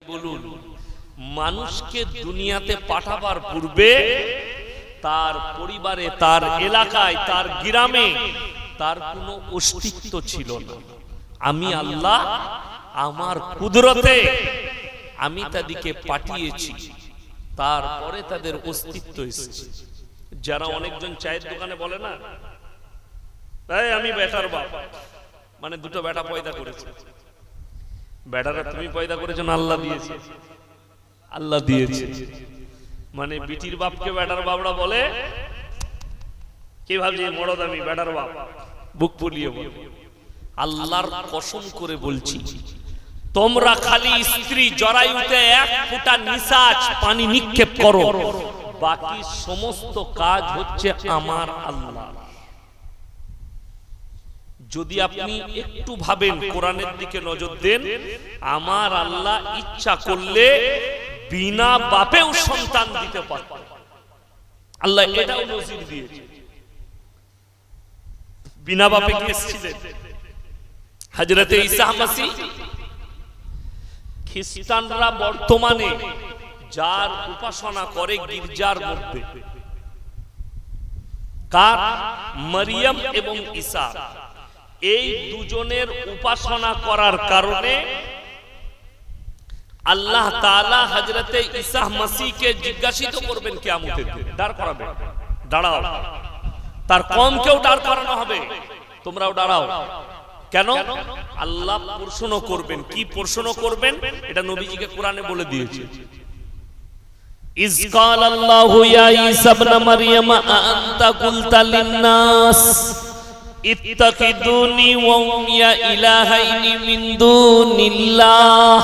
বলুন, মানুষকে দুনিয়াতে পাঠাবার পূর্বে তার পরিবারে, তার এলাকায়, তার গ্রামে তার কোনো অস্তিত্ব ছিল না। আমি আল্লাহ আমার কুদরতে আমি তাদেরকে পাঠিয়েছি, তারপরে তাদের অস্তিত্ব এসেছে। যারা অনেকজন চায়ের দোকানে বলে না, তাই আমি বেটার বাপ, মানে দুটো বেটা পয়দা করেছে। বেটারা তুমি পয়দা করেছো না আল্লাহ দিয়েছে? আল্লাহ দিয়েছে। মানে বিটির বাপকে বেটার বাপরা বলে, কি ভাবছি মরদ আমি বেটার বাপ, বুক ফুলিয়ে বলে। আল্লাহর কসম করে বলছি, তোমরা খালি স্ত্রী জরায়ুতে এক ফোঁটা নিঃশ্বাস পানি নিক্ষেপ করো, বাকি সমস্ত কাজ হচ্ছে আমার আল্লাহ। যদি আপনি একটু ভাবেন, কোরআনের দিকে নজর দেন, আমার আল্লাহ ইচ্ছা করলে বিনা বাপেও সন্তান দিতে পারত। আল্লাহ এটাও নজির দিয়েছে। বিনা বাপে কে এসেছিলেন? হযরতে ঈসা মাসীহ। খ্রিস্টানরা বর্তমানে যার উপাসনা করে গির্জার মধ্যে, কার? মারিয়াম এবং ঈসা। এই দুজনের উপাসনা করার কারণে আল্লাহ তাআলা হযরতে ঈসা মাসীহকে জিজ্ঞাসিত করবেন কিয়ামতের দিন, দাঁড় করাবেন। দাঁড়াও, তার কওমকেও দাঁড় করানো হবে, তোমরাও দাঁড়াও। কেন? আল্লাহ প্রশ্ন করবেন। কি প্রশ্ন করবেন? এটা নবীজিকে কোরআনে বলে দিয়েছে। ইয ক্বালাল্লাহু ইয়া ঈসা ইবনে মারইয়াম আনতা কুলতা লিন-নাস ইত্তাখিযুনি ওয়া উমিয়া ইলাহাইনি মিন দুনিল্লাহ।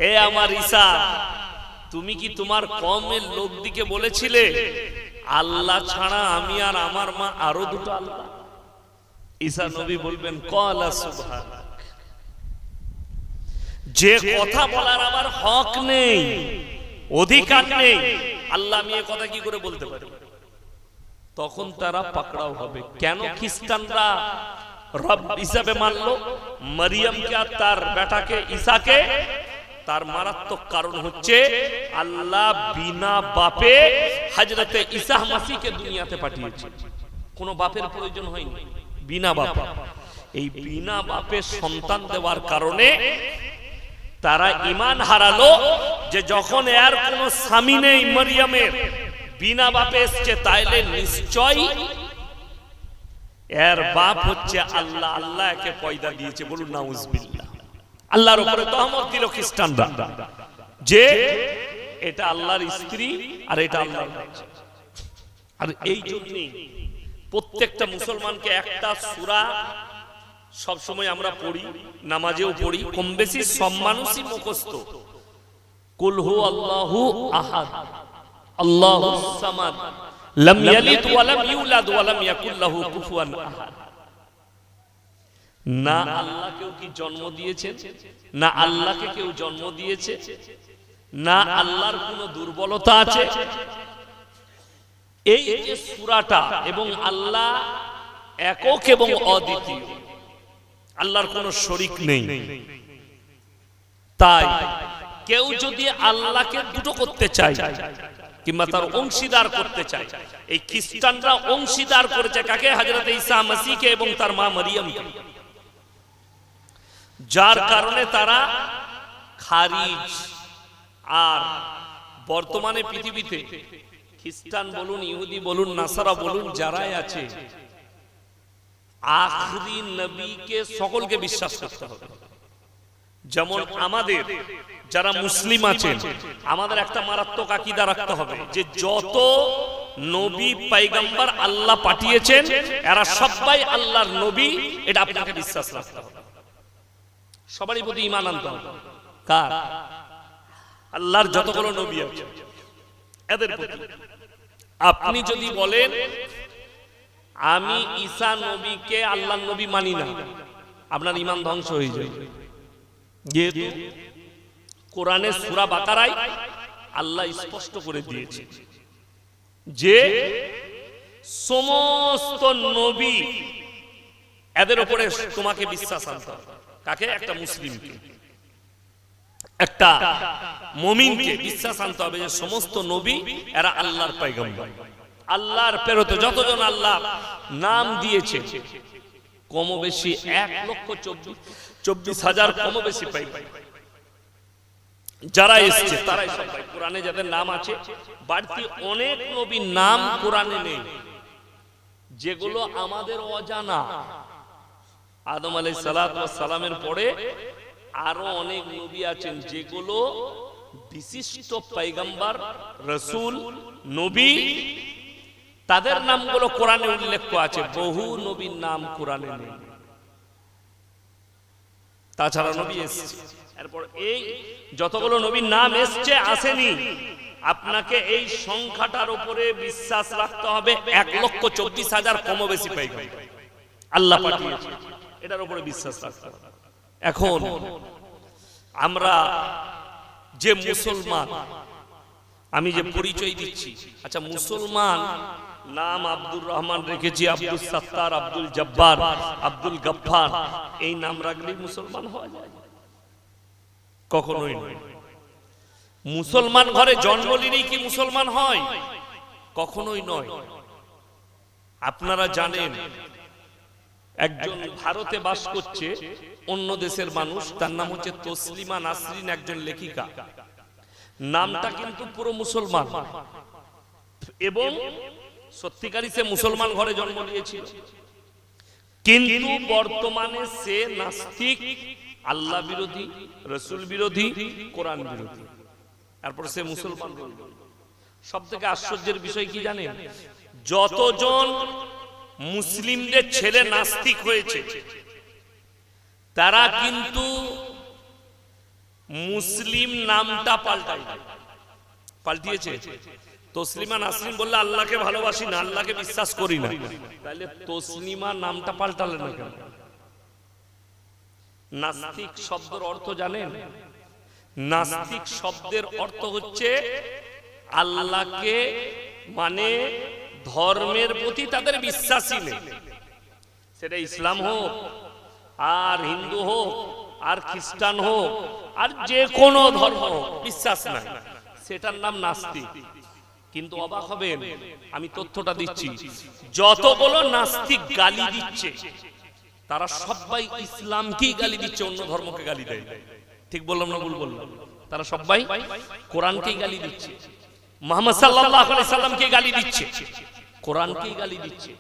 হে আমার ঈসা, তুমি কি তোমার কওমের লোকদিকে বলেছিলে আল্লাহ ছাড়া আমি আর আমার মা আরো দুটো আল্লাহ? ঈসা নবী বলবেন, ক্বালা সুবহানাক, যে কথা বলার আমার হক নেই, অধিকার নেই, আল্লাহ আমি এই কথা কি করে বলতে পারি? তখন তারা পাকড়াও হবে। কেন খ্রিস্টানরা রব হিসাবে মানলো মারিয়ামকে আর তার বেটাকে ঈসাকে? তার মারাত্মক কারণ হচ্ছে আল্লাহ বিনা বাপে হযরতে ঈসা মাসীহকে দুনিয়াতে পাঠিয়েছে। কোনো বাপের প্রয়োজন হয়নি, বিনা বাপে। এই বিনা বাপে সন্তান দেওয়ার কারণে তারা ঈমান হারালো যে যখন এর কোনো স্বামী নেই, মারিয়ামের বিনা বাপে এসছে, তাইলে নিশ্চয় এর বাপ হচ্ছে আল্লাহ। আল্লাহ একে পয়দা দিয়েছে, বলুন নাউজুবিল্লাহ। আল্লাহর উপরে তহমত দিল খ্রিস্টানরা যে এটা আল্লাহর স্ত্রী আর এটা আল্লাহর বাচ্চা। আর এই জন্যই প্রত্যেকটা মুসলমানকে একটা সূরা সব সময় আমরা পড়ি, নামাজেও পড়ি, কম বেশি সব মানুষই মুখস্থ। কুল হু আল্লাহু আহাদ আল্লাহুস সামাদ লাম ইয়ালিদ ওয়া লাম ইউলাদ ওয়া লাম ইয়াকুল লাহু কুফুয়ান আহাদ। না আল্লাহ কেউ কি জন্ম দিয়েছে, না আল্লাহকে কেউ জন্ম দিয়েছে, না আল্লাহর কোনো দুর্বলতা আছে। এই যে সূরাটা, এবং আল্লাহ একক এবং অদ্বিতীয়, আল্লাহর কোনো শরীক নেই। তাই কেউ যদি আল্লাহকে দুটো করতে চায় কিংবা তার অংশীদার করতে চায়, এই খ্রিস্টানরা অংশীদার করেছে কাকে? হযরত ঈসা মাসীহকে এবং তার মা মারিয়ামকে। যার কারণে তারা খারিজ। আর বর্তমানে পৃথিবীতে খ্রিস্টান বলুন, ইহুদি বলুন, নাসারা বলুন, যারাই আছে, আখরি নবীকে সকলকে বিশ্বাস করতে হবে। যেমন আমাদের যারা মুসলিম আছেন, আমাদের একটা মারাত্মক আকীদা রাখতে হবে যে যত নবী পয়গম্বর আল্লাহ পাঠিয়েছেন এরা সবাই আল্লাহর নবী, এটা আপনাকে বিশ্বাস রাখতে হবে। সবারই প্রতি ঈমান আনতে হবে। কার? আল্লাহর যতগুলো নবী আছে এদের প্রতি। আপনি যদি বলেন আমি ঈসা নবীকে আল্লাহর নবী মানি না, আপনার ঈমান ধ্বংস হয়ে যায়। যেহেতু কোরআনের সূরা বাকারায় আল্লাহ স্পষ্ট করে দিয়েছে যে সমস্ত নবী এদের উপরে তোমাকে বিশ্বাস আনতে হবে। কাকে? একটা মুসলিমকে। একটা মুমিনকে বিশ্বাস আনতে হবে যে সমস্ত নবী এরা আল্লাহর পয়গম্বর, আল্লাহর প্রেরিত। যতজন আল্লাহ নাম দিয়েছে কম বেশি 1,24,000 কম বেশি পয়গম্বর যারা এসেছে তারাই সবাই কোরআনে যাদের নাম আছে। বাড়তি অনেক নবীর নাম কোরআনে নেই, যেগুলো আমাদের অজানা। আদম আলাইহিস সালাতু ওয়াস সালামের পরে আরো অনেক নবী আছেন যেগুলো বিশিষ্ট পয়গম্বর, রাসূল, নবী, তাদের নামগুলো কোরআনে উল্লেখ আছে। বহু নবীর নাম কোরআনে নেই, তাছাড়া নবী এসেছে। এরপর এই যতগুলো নবীর নাম এসছে আসেনি, আপনাকে এই সংখ্যাটার উপরে বিশ্বাস রাখতে হবে। 1,24,000 কম বেশি পয়গম্বর আল্লাহ পাঠিয়েছে, এটার উপরে বিশ্বাস রাখতে হবে। এখন আমরা যে মুসলমান, আমি যে পরিচয় দিচ্ছি, আচ্ছা মুসলমান নাম আব্দুর রহমান রেখেছি, আব্দুল সত্তার, আব্দুল জব্বার, আব্দুল গফফার, এই নাম রাখলেই মুসলমান হওয়া যায়? কখনোই নয়। মুসলমান ঘরে জন্ম নিলেই কি মুসলমান হয়? কখনোই নয়। আপনারা জানেন একজন ভারতে বাস করছে অন্য দেশের মানুষ, তার নাম হচ্ছে তসলিমা নাসরিন, একজন লেখিকা। নামটা কিন্তু পুরো মুসলমান এবং সত্যিকারই সে মুসলমান ঘরে জন্ম নিয়েছিল, কিন্তু বর্তমানে সে নাস্তিক, আল্লাহ বিরোধী, রাসূল বিরোধী, কোরআন বিরোধী। তারপর সে মুসলমান। সব থেকে আশ্চর্যের বিষয় কি জানেন? যতজন মুসলিমদের ছেলে নাস্তিক হয়েছে তারা কিন্তু মুসলিম নামটা পাল্টিয়েছে। তসলিমা নাসরিন বললে আল্লাহকে ভালোবাসি না, আল্লাহকে বিশ্বাস করি না, তাহলে তসলিমা নামটা পাল্টালেন না কেন? নাস্তিক শব্দের অর্থ জানেন? নাস্তিক শব্দের অর্থ হচ্ছে আল্লাহকে, মানে ধর্মের প্রতি তাদের বিশ্বাসই নেই। সেটা ইসলাম হোক, আর হিন্দু হোক, আর খ্রিস্টান হোক, আর যে কোনো ধর্ম হোক, বিশ্বাস নাই, সেটার নাম নাস্তিক। কিন্তু অবাক হবেন, আমি তথ্যটা দিচ্ছি, যতগুলো নাস্তিক গালি দিচ্ছে তারা সবাই ইসলামকেই গালি দিচ্ছে, অন্য ধর্মকে গালি দেয়। ঠিক বললাম না ভুল বললাম? তারা সবাই কোরআনকেই গালি দিচ্ছে, মুহাম্মদ সাল্লাল্লাহু আলাইহি সাল্লামকে গালি দিচ্ছে, কোরআনকেই গালি দিচ্ছে,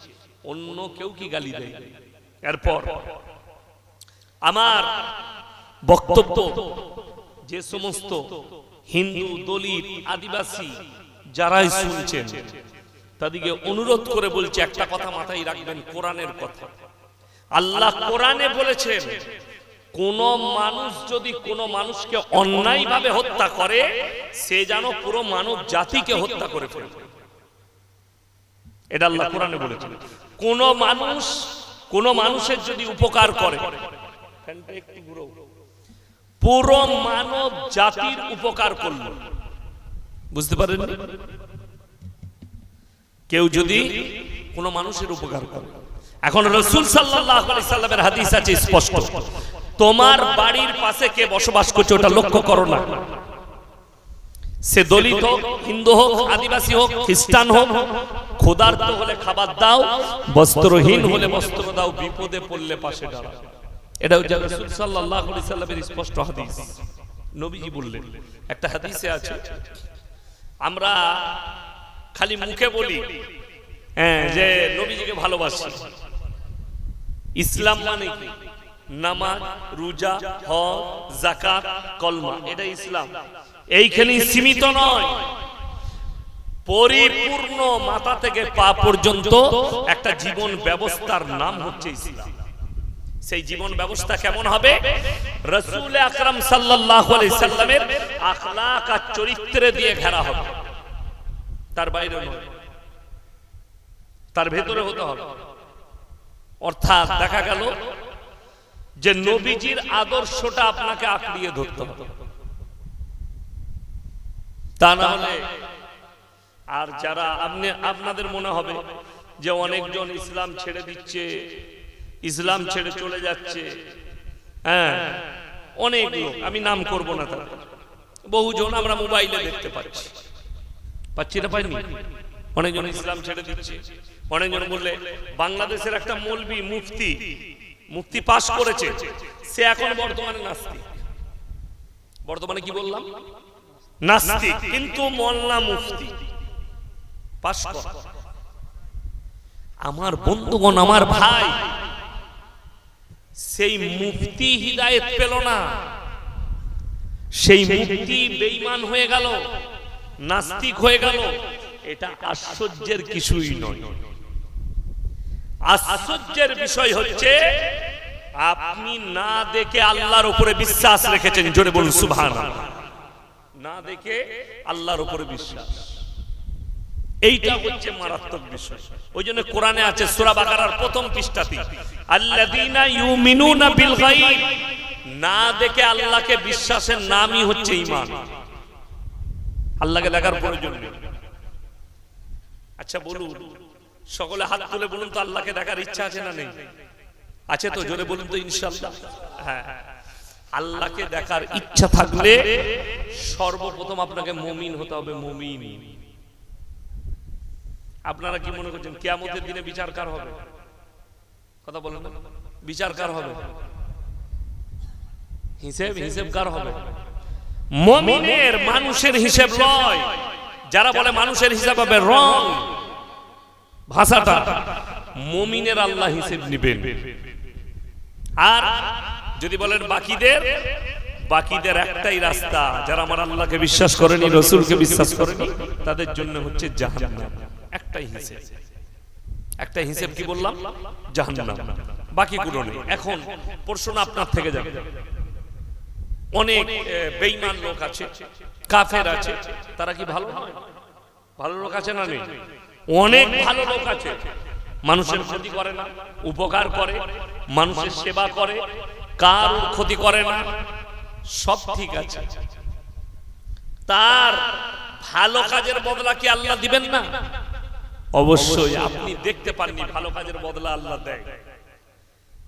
অন্য কেউ কি গালি দেয়? এরপর আমার বক্তব্য যে সমস্ত হিন্দু, দলিত, আদিবাসী যারাই শুনছেন তাদেরকে অনুরোধ করে বলছে, একটা কথা মাথায় রাখবেন, কোরআনের কথা। আল্লাহ কোরআনে বলেছেন, কোন মানুষ যদি কোন মানুষকে অন্যায়ভাবে হত্যা করে, সে যেন পুরো মানব জাতিকে হত্যা করে ফেলে। এটা আল্লাহ কোরআনে বলেছেন। কোন মানুষের যদি উপকার করে, পুরো মানব জাতির উপকার করল। বুঝতে পারেন? কেউ যদি কোন মানুষের উপকার করে, এখন রাসূল সাল্লাল্লাহু আলাইহি সাল্লামের হাদিস আছে স্পষ্ট, তোমার বাড়ির পাশে কে বসবাস করছে ওটা লক্ষ্য করো না। সে দলিত হোক, হিন্দু হোক, আদিবাসী হোক, খ্রিস্টান হোক, ক্ষুধার্ত হলে খাবার দাও, বস্ত্রহীন হলে বস্ত্র দাও, বিপদে পড়লে পাশে দাঁড়াও। এটা হচ্ছে রাসূল সাল্লাল্লাহু আলাইহি সাল্লামের স্পষ্ট হাদিস। নবীজি বললেন, একটা হাদিসে আছে, আমরা খালি মুখে বলি যে নবীজিকে ভালোবাসি। ইসলাম মানে কি? নামাজ, রোজা, হজ, যাকাত, কলমা, এটা ইসলাম। এইখানেই সীমিত নয়, পরিপূর্ণ মাথা থেকে পা পর্যন্ত একটা জীবন ব্যবস্থার নাম হচ্ছে ইসলাম। সেই জীবন ব্যবস্থা কেমন হবে? রাসূল আকরাম সাল্লাল্লাহু আলাইহি সাল্লামের আখলাক আর চরিত্রে দিয়ে ঘেরা হবে, তার বাইরে নয়, তার ভেতরে হতে হবে। অর্থাৎ দেখা গেল যে নবীজির আদর্শটা আপনাকে আঁকড়িয়ে ধরতে হবে, তা না হলে। আর যারা আপনাদের মনে হবে যে অনেকজন ইসলাম ছেড়ে দিচ্ছে, ইসলাম ছেড়ে চলে যাচ্ছে, অনেক লোক, আমি নাম করব না, তারা বহুজন আমরা মোবাইলে দেখতে পাচ্ছি না, পাইনি? অনেকজন ইসলাম ছেড়ে দিচ্ছে, অনেকজন বললে বাংলাদেশের একটা মৌলবি মুফতি পাস করেছে, সে এখন বর্তমানে নাস্তিক। বর্তমানে কি বললাম? নাস্তিক, কিন্তু মোল্লা মুফতি পাস করা। আমার বন্ধুগণ, আমার ভাই, সেই মুফতি হিদায়েত পেল না, সেই মুফতি বেঈমান হয়ে গেল, নাস্তিক হয়ে গেল। এটা আশ্চর্যের কিছুই নয়। আশ্চর্যের বিষয় হচ্ছে আপনি না দেখে আল্লাহর উপরে বিশ্বাস রেখেছেন। জোরে বলুন সুবহানাল্লাহ। না দেখে আল্লাহর উপরে বিশ্বাস, এইটা হচ্ছে মারাত্মক বিষয়। ওই জন্য কোরআনে আছে সূরা বাকারার প্রথম পৃষ্ঠাতে, আল্লাযীনা ইউমিনুনা বিল গায়ব, না দেখে আল্লাহকে বিশ্বাসের নামই হচ্ছে ঈমান। আল্লাহকে দেখার প্রয়োজন নেই। আচ্ছা বলুন, সকলে হাত তুলে বলুন তো, আল্লাহকে দেখার ইচ্ছা আছে না নেই? আছে তো? জোরে বলুন তো ইনশাআল্লাহ। হ্যাঁ, আল্লাহকে দেখার ইচ্ছা থাকলে সর্বপ্রথম আপনাকে মুমিন হতে হবে। মুমিন। আপনারা কি মনে করছেন কিয়ামতের দিনে বিচার কার হবে? কথা বলেন না, বিচার কার হবে? হিসেব কার হবে? মুমিনের, মানুষের হিসেব নয়। যারা বলে মানুষের হিসাব হবে, রং ভাষাটা। মুমিনের আল্লাহ হিসেব নেবেন। আর যদি বলেন বাকিদের একটাই রাস্তা, যারা আমার আল্লাহকে বিশ্বাস করেনি, রাসূলকে বিশ্বাস করেনি, তাদের জন্য হচ্ছে জাহান্নাম। একটা হিসেব কি বললাম? জাহান্নাম। বাকি গুলো নেই। এখন প্রশ্ন আপনার থেকে যাবে, অনেক বেঈমান লোক আছে, কাফের আছে, তারা কি ভালো নয়? ভালো লোক আছে না নেই? অনেক ভালো লোক আছে, মানুষের ক্ষতি করে না, উপকার করে, মানুষের সেবা করে, কারোর ক্ষতি করে না, সব ঠিক আছে। তার ভালো কাজের বদলা কি আল্লাহ দিবেন না? অবশ্যই। আপনি দেখতে পাননি ভালো কাজের বদলা আল্লাহ দেয়।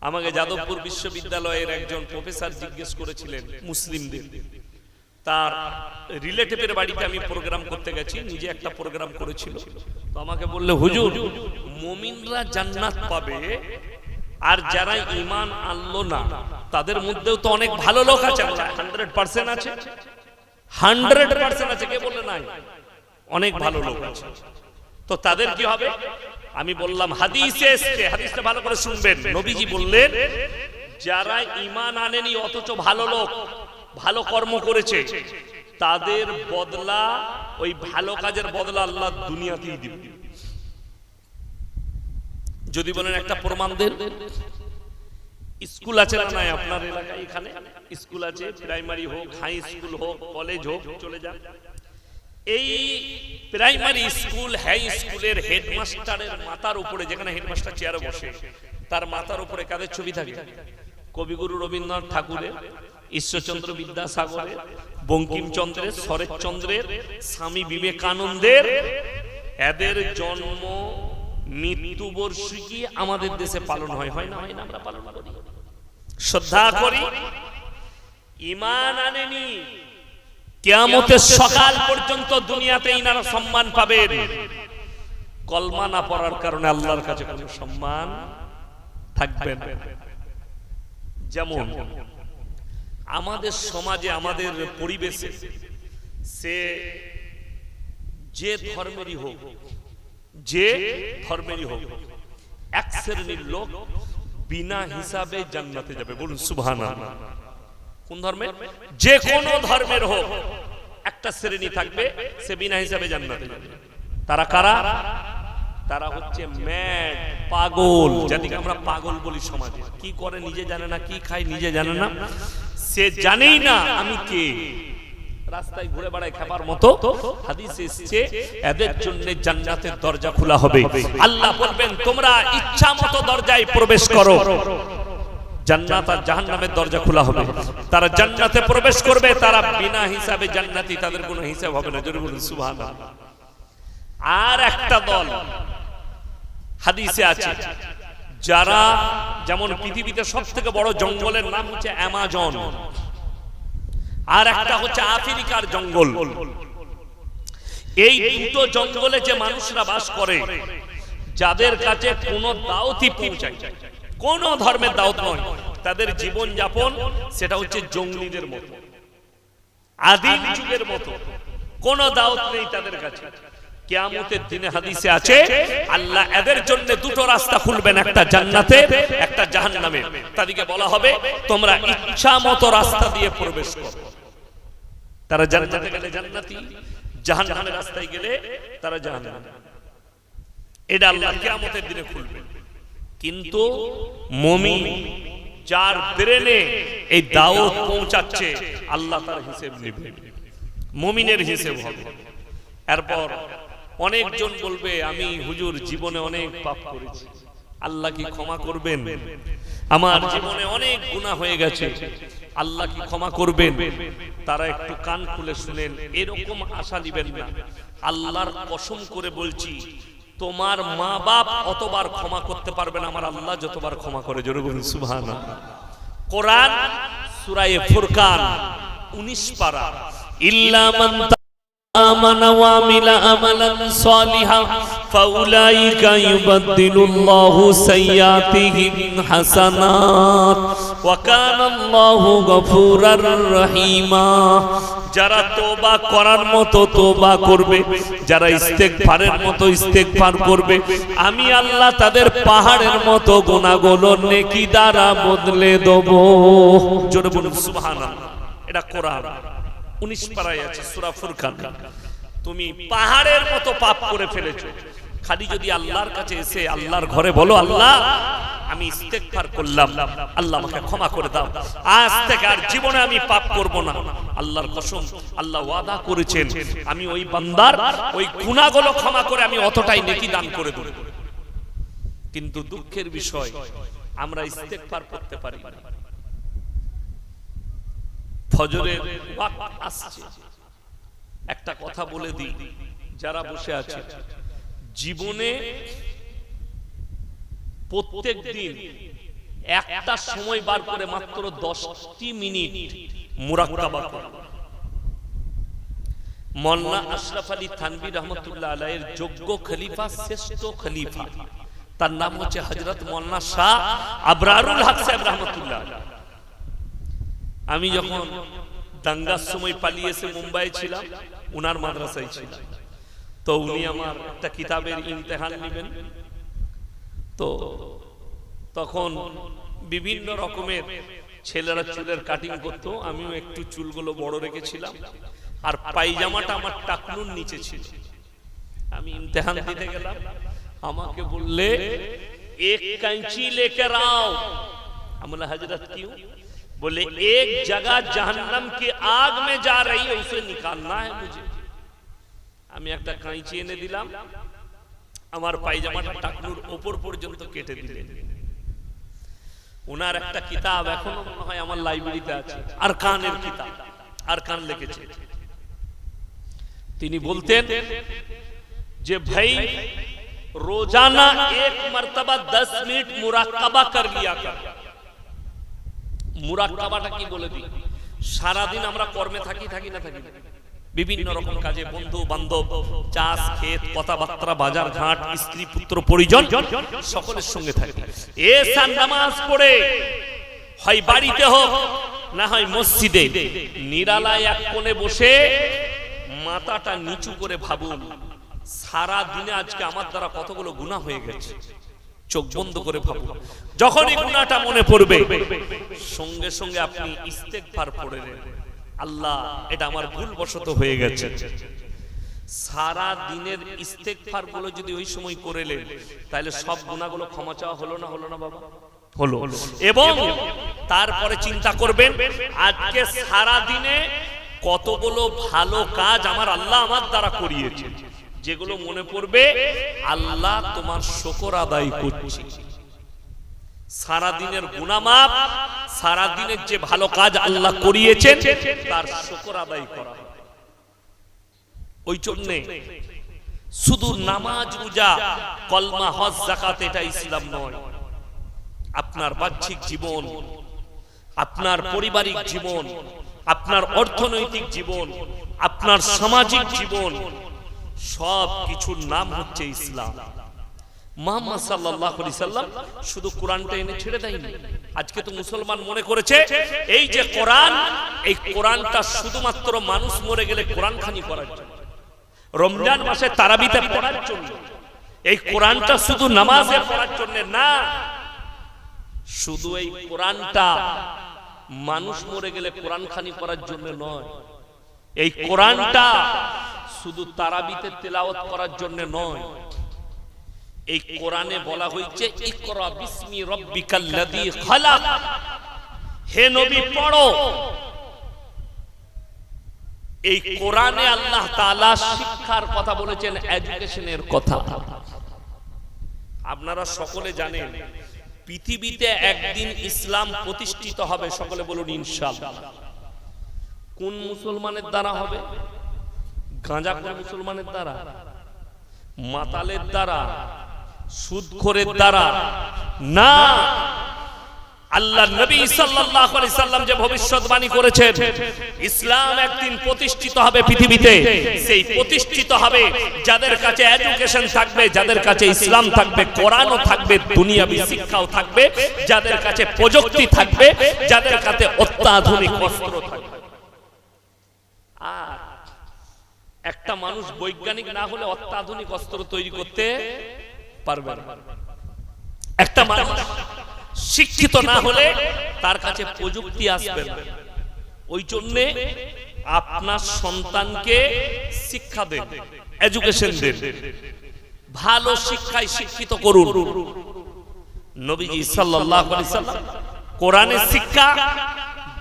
আমাকে যাদবপুর বিশ্ববিদ্যালয়ের একজন প্রফেসর জিজ্ঞেস করেছিলেন মুসলিমদের, তার রিলেটিভের বাড়িতে আমি প্রোগ্রাম করতে গেছি, নিজে একটা প্রোগ্রাম করেছিল। তো আমাকে বললে, হুজুর, মুমিনরা জান্নাত পাবে, আর যারা ঈমান আনলো না তাদের মধ্যেও তো অনেক ভালো লোক আছে। 100% আছে, 100% আছে। কে বললে নাই? অনেক ভালো লোক আছে। তো তাদের কি হবে? আমি বললাম হাদিসে এসেছে, হাদিসটা ভালো করে শুনবেন। নবীজি বললেন, যারা ঈমান আনেনি অথচ ভালো লোক, ভালো কর্ম করেছে, তাদের বদলা, ওই ভালো কাজের বদলা আল্লাহ দুনিয়াতেই দিবেন। যদি বলেন একটা প্রমাণ দেন, স্কুল আছে না নাই আপনার এলাকায়? এখানে স্কুল আছে, প্রাইমারি হোক, হাই স্কুল হোক, কলেজ হোক, চলে যান। এই প্রাইমারি স্কুল, হাই স্কুলের হেডমাস্টারের মাথার উপরে, যেখানে হেডমাস্টার চেয়ারে বসে, তার মাথার উপরে কাদের ছবি থাকে? কবিগুরু রবীন্দ্রনাথ ঠাকুরের, ঈশ্বরচন্দ্র বিদ্যাসাগরের, বঙ্কিমচন্দ্রের, শরৎচন্দ্রের, স্বামী বিবেকানন্দের। এদের জন্ম মৃত্যু বার্ষিকী আমাদের দেশে পালন হয় না? হয় না? আমরা পালন করি, শ্রদ্ধা করি। ঈমান আনেনি, কিয়ামতের সকাল পর্যন্ত দুনিয়াতে ইনারা সম্মান পাবেন। কলমা না পড়ার কারণে আল্লাহর কাছে কোনো সম্মান থাকবে না। যেমন আমাদের সমাজে, আমাদের পরিবেশে, সে যে ধর্মেরই হোক, এক শ্রেণীর লোক বিনা হিসাবে জান্নাতে যাবে। বলুন সুবহানাল্লাহ। কোন ধর্মের? যে কোনো ধর্মের হোক, একটা শ্রেণী থাকবে, সে বিনা হিসাবে জান্নাতে যাবে। তারা কারা? তারা হচ্ছে ম্যাড, পাগল, যাদেরকে আমরা পাগল বলি সমাজে। কি করে নিজে জানে না, কি খায় নিজে জানে না, সে জানেই না আমি কে, রাস্তায় ঘুরে বেড়ায় খাবার মতো। হাদিসে এসেছে এদের জন্য জান্নাতের দরজা খোলা হবে। আল্লাহ বলবেন, তোমরা ইচ্ছা মতো দরজায় প্রবেশ করো। জান্নাত আর জাহান্নামের দরজা খোলা হবে, তারা জান্নাতে প্রবেশ করবে, তারা বিনা হিসাবে জান্নাতি, তাদের কোনো হিসাব হবে না। জোরে বলুন সুবহানাল্লাহ। আর একটা দল হাদিসে আছে, যারা, যেমন পৃথিবীতে সবথেকে বড় জঙ্গলের নাম হচ্ছে অ্যামাজন। আর একটা হচ্ছে আফ্রিকার জঙ্গল। এই দুটো জঙ্গলে যে মানুষরা বাস করে, যাদের কাছে কোনো দাওয়াতই পৌঁছায়, কোন ধর্মের দাওয়াত নয়, তাদের জীবন যাপন সেটা হচ্ছে জঙ্গলিদের মতো, আদিম যুগের মতো, কোন দাওয়াত নেই তাদের কাছে। কিয়ামতের দিনে হাদিসে আছে আল্লাহ এদের জন্য দুটো রাস্তা খুলবেন, একটা জান্নাতে একটা জাহান্নামে। তাদেরকে বলা হবে তোমরা ইচ্ছা মতো রাস্তা দিয়ে প্রবেশ করো। তারা জান্নাতে গেলে জান্নাতি, জাহান্নামের রাস্তায় গেলে তারা জাহান্নামী। এটা আল্লাহ কিয়ামতের দিনে খুলবেন। কিন্তু মুমিন যার ব্রেনে এই দাওয়াত পৌঁছাচ্ছে, আল্লাহ তার হিসাব নেবেন, মুমিনের হিসাব হবে। এরপর অনেকজন বলবে আমি হুজুর জীবনে অনেক পাপ করেছি, আল্লাহ কি ক্ষমা করবেন? আমার জীবনে অনেক গুনাহ হয়ে গেছে, আল্লাহ কি ক্ষমা করবেন? তারা একটু কান খুলে শুনেন, এরকম আশা নেবেন না। আল্লাহর কসম করে বলছি, তোমার মা বাপ অতবার ক্ষমা করতে পারবেন আমার আল্লাহ যতবার ক্ষমা করে। জোরে বলুন সুবহানাল্লাহ। কোরআন সূরা ফুরকান 19 পারা, ইল্লা মান আমানা ওয়া আমিলা আমালান সালিহা ফাউলাইকা ইউবাদদিলুল্লাহু সাইয়্যাতিহিম হাসানাত ওয়া কানাল্লাহু গফুরার রহিমা। যারা তওবা করার মতো তওবা করবে, যারা ইস্তেগফারের মতো ইস্তেগফার করবে, আমি আল্লাহ তাদের পাহাড়ের মতো গুনাহগুলো নেকি দ্বারা বদলে দেব। জোরে বলুন সুবহানাল্লাহ। এটা কোরআন 19 পারায় আছে সূরা ফুরকান। তুমি পাহাড়ের মতো পাপ করে ফেলেছো, খালি যদি আল্লাহর কাছে এসে আল্লাহর ঘরে বলো আল্লাহ আমি ইস্তেগফার করলাম, আল্লাহ আমাকে ক্ষমা করে দাও, আজ থেকে আর জীবনে আমি পাপ করব না, আল্লাহর কসম আল্লাহ ওয়াদা করেছেন আমি ওই বান্দার ওই গুনাহগুলো ক্ষমা করে আমি অতটাই নেকি দান করে দেব। কিন্তু দুঃখের বিষয় আমরা ইস্তেগফার করতে পারি না। ফজরের ওয়াক্ত আসছে, একটা কথা বলে দিই যারা বসে আছে, জীবনে প্রত্যেক দিন একটা সময় বার করে মাত্র 10টি মিনিট মুরাক্কাবা করুন। মাওলানা আশরাফ আলী থানভী রহমাতুল্লাহ আলাইহির যোগ্য খলিফা, শ্রেষ্ঠ খলিফা, তার নাম হচ্ছে হযরত মাওলানা শাহ আবরারুল হক সাহেব রহমাতুল্লাহ। আমি যখন দাঙ্গার সময় পালিয়ে এসে মুম্বাই ছিলাম, উনার মাদ্রাসায় ছিলাম, তো উনি আমার একটা কিতাবের ইমতিহান নেবেন, তো তখন বিভিন্ন রকমের ছেলেরা চুলের কাটিং করতো, আমিও একটু চুলগুলো বড় রেখেছিলাম, আর পায়জামাটা আমার টাকনুর নিচে ছিল। আমি ইমতিহান দিতে গেলাম, আমাকে বললে এক कैंची लेकर आओ। আমরা হযরত क्यों? बोले एक जगह जहन्नम की आग में जा रही है, उसे निकालना है मुझे। আমি একটা কাঁচি এনে দিলাম, আমার পায়জামাটা টাকনুর উপর পর্যন্ত কেটে দিলেন। ওনার একটা কিতাব এখনো মনে হয় আমার লাইব্রেরিতে আছে, আরকানের কিতাব, আরকান লিখেছে। তিনি বলতেন যে ভাই रोजाना एक मर्तबा 10 मिनट मुराकाबा कर लिया कर। মুরাক্কাবাটা কি বলে দিই, সারা দিন আমরা কর্মে থাকি না থাকি, বিভিন্ন রকম কাজে, বন্ধু বান্ধব, চাষ ক্ষেত, কথাবার্তা, বাজার ঘাট, স্ত্রী পুত্র পরিজন সকলের সঙ্গে থাকি। এসা নামাজ পড়ে হয় বাড়িতে হোক না হয় মসজিদে, নিরালায় এক কোণে বসে মাথাটা নিচু করে ভাবুন সারা দিনে আজকে আমার দ্বারা কতগুলো গুনাহ হয়ে গেছে। চোখ বন্ধ করে ভাবুন, যখনই গুনাহটা মনে পড়বে সঙ্গে সঙ্গে আপনি ইস্তেগফার পড়ে নেন, আল্লাহ এটা আমার ভুলবশত হয়ে গেছে। সারা দিনের ইস্তেগফার গুলো যদি ওই সময় করেলেন, তাহলে সব গুনাহগুলো ক্ষমা চাওয়া হলো না বাবা? হলো। এবং তারপরে চিন্তা করবেন আজকে সারা দিনে কতগুলো ভালো কাজ আমার আল্লাহ আমার দ্বারা করিয়েছে, যেগুলো মনে পড়বে আল্লাহ তোমার শুকর আদায় করছি। সারা দিনের গুনাহ মাফ, সারা দিনের যে ভালো কাজ আল্লাহ করিয়েছেন তার শুকর আদায় করা। ওই জন্য শুধু নামাজ, রোজা, কলমা, হজ, যাকাত এটা ইসলাম নয়। আপনার বাহ্যিক জীবন, আপনার পারিবারিক জীবন, আপনার অর্থনৈতিক জীবন, আপনার সামাজিক জীবন, সব কিছুর নাম হচ্ছে ইসলাম। মুহাম্মদ সাল্লাল্লাহু আলাইহি সাল্লাম শুধু কোরআনটা এনে ছেড়ে দেয়নি। আজকে তো মুসলমান মনে করেছে এই যে কোরআন, এই কোরআনটা শুধুমাত্র মানুষ মরে গেলে কোরআন খানি করার জন্য, রমজান মাসে তারাবিতে পড়ার জন্য। এই কোরআনটা শুধু নামাজে পড়ার জন্য না, শুধু এই কোরআনটা মানুষ মরে গেলে কোরআন খানি করার জন্য নয়। এই কোরআনটা শুধু তারাবিতে তেলাওয়াত করার জন্য নয়। এই কোরআনে বলা হয়েছে ইকরা বিসমি রাব্বিকাল্লাযী খালাক, হে নবী পড়ো। এই কোরআনে আল্লাহ তাআলা শিক্ষার কথা বলেছেন, এডুকেশনের কথা। আপনারা সকলে জানেন পৃথিবীতে একদিন ইসলাম প্রতিষ্ঠিত হবে, সকলে বলুন ইনশাআল্লাহ। কোন মুসলমানের দ্বারা হবে? গাঁজাখোর মুসলমানের দ্বারা, মাতালের দ্বারা, সুদখোরের দ্বারা না। আল্লাহ নবী সাল্লাল্লাহু আলাইহি সাল্লাম যে ভবিষ্যৎবাণী করেছেন ইসলাম একদিন প্রতিষ্ঠিত হবে পৃথিবীতে, সেই প্রতিষ্ঠিত হবে যাদের কাছে এডুকেশন থাকবে, যাদের কাছে ইসলাম থাকবে, কোরআনও থাকবে, দুনিয়াবি শিক্ষাও থাকবে, যাদের কাছে প্রযুক্তি থাকবে, যাদের কাছে অত্যাধুনিক অস্ত্র থাকবে। আর একটা মানুষ বৈজ্ঞানিক না হলে অত্যাধুনিক অস্ত্র তৈরি করতে পারবে না। একটা মানুষ শিক্ষিত না হলে তার কাছে প্রযুক্তি আসবে না। ওই জন্যে আপনার সন্তানকে শিক্ষা দেন, এডুকেশন দেন, ভালো শিক্ষায় শিক্ষিত করুন। নবীজি সাল্লাল্লাহু আলাইহি সাল্লাম কোরআনের শিক্ষা,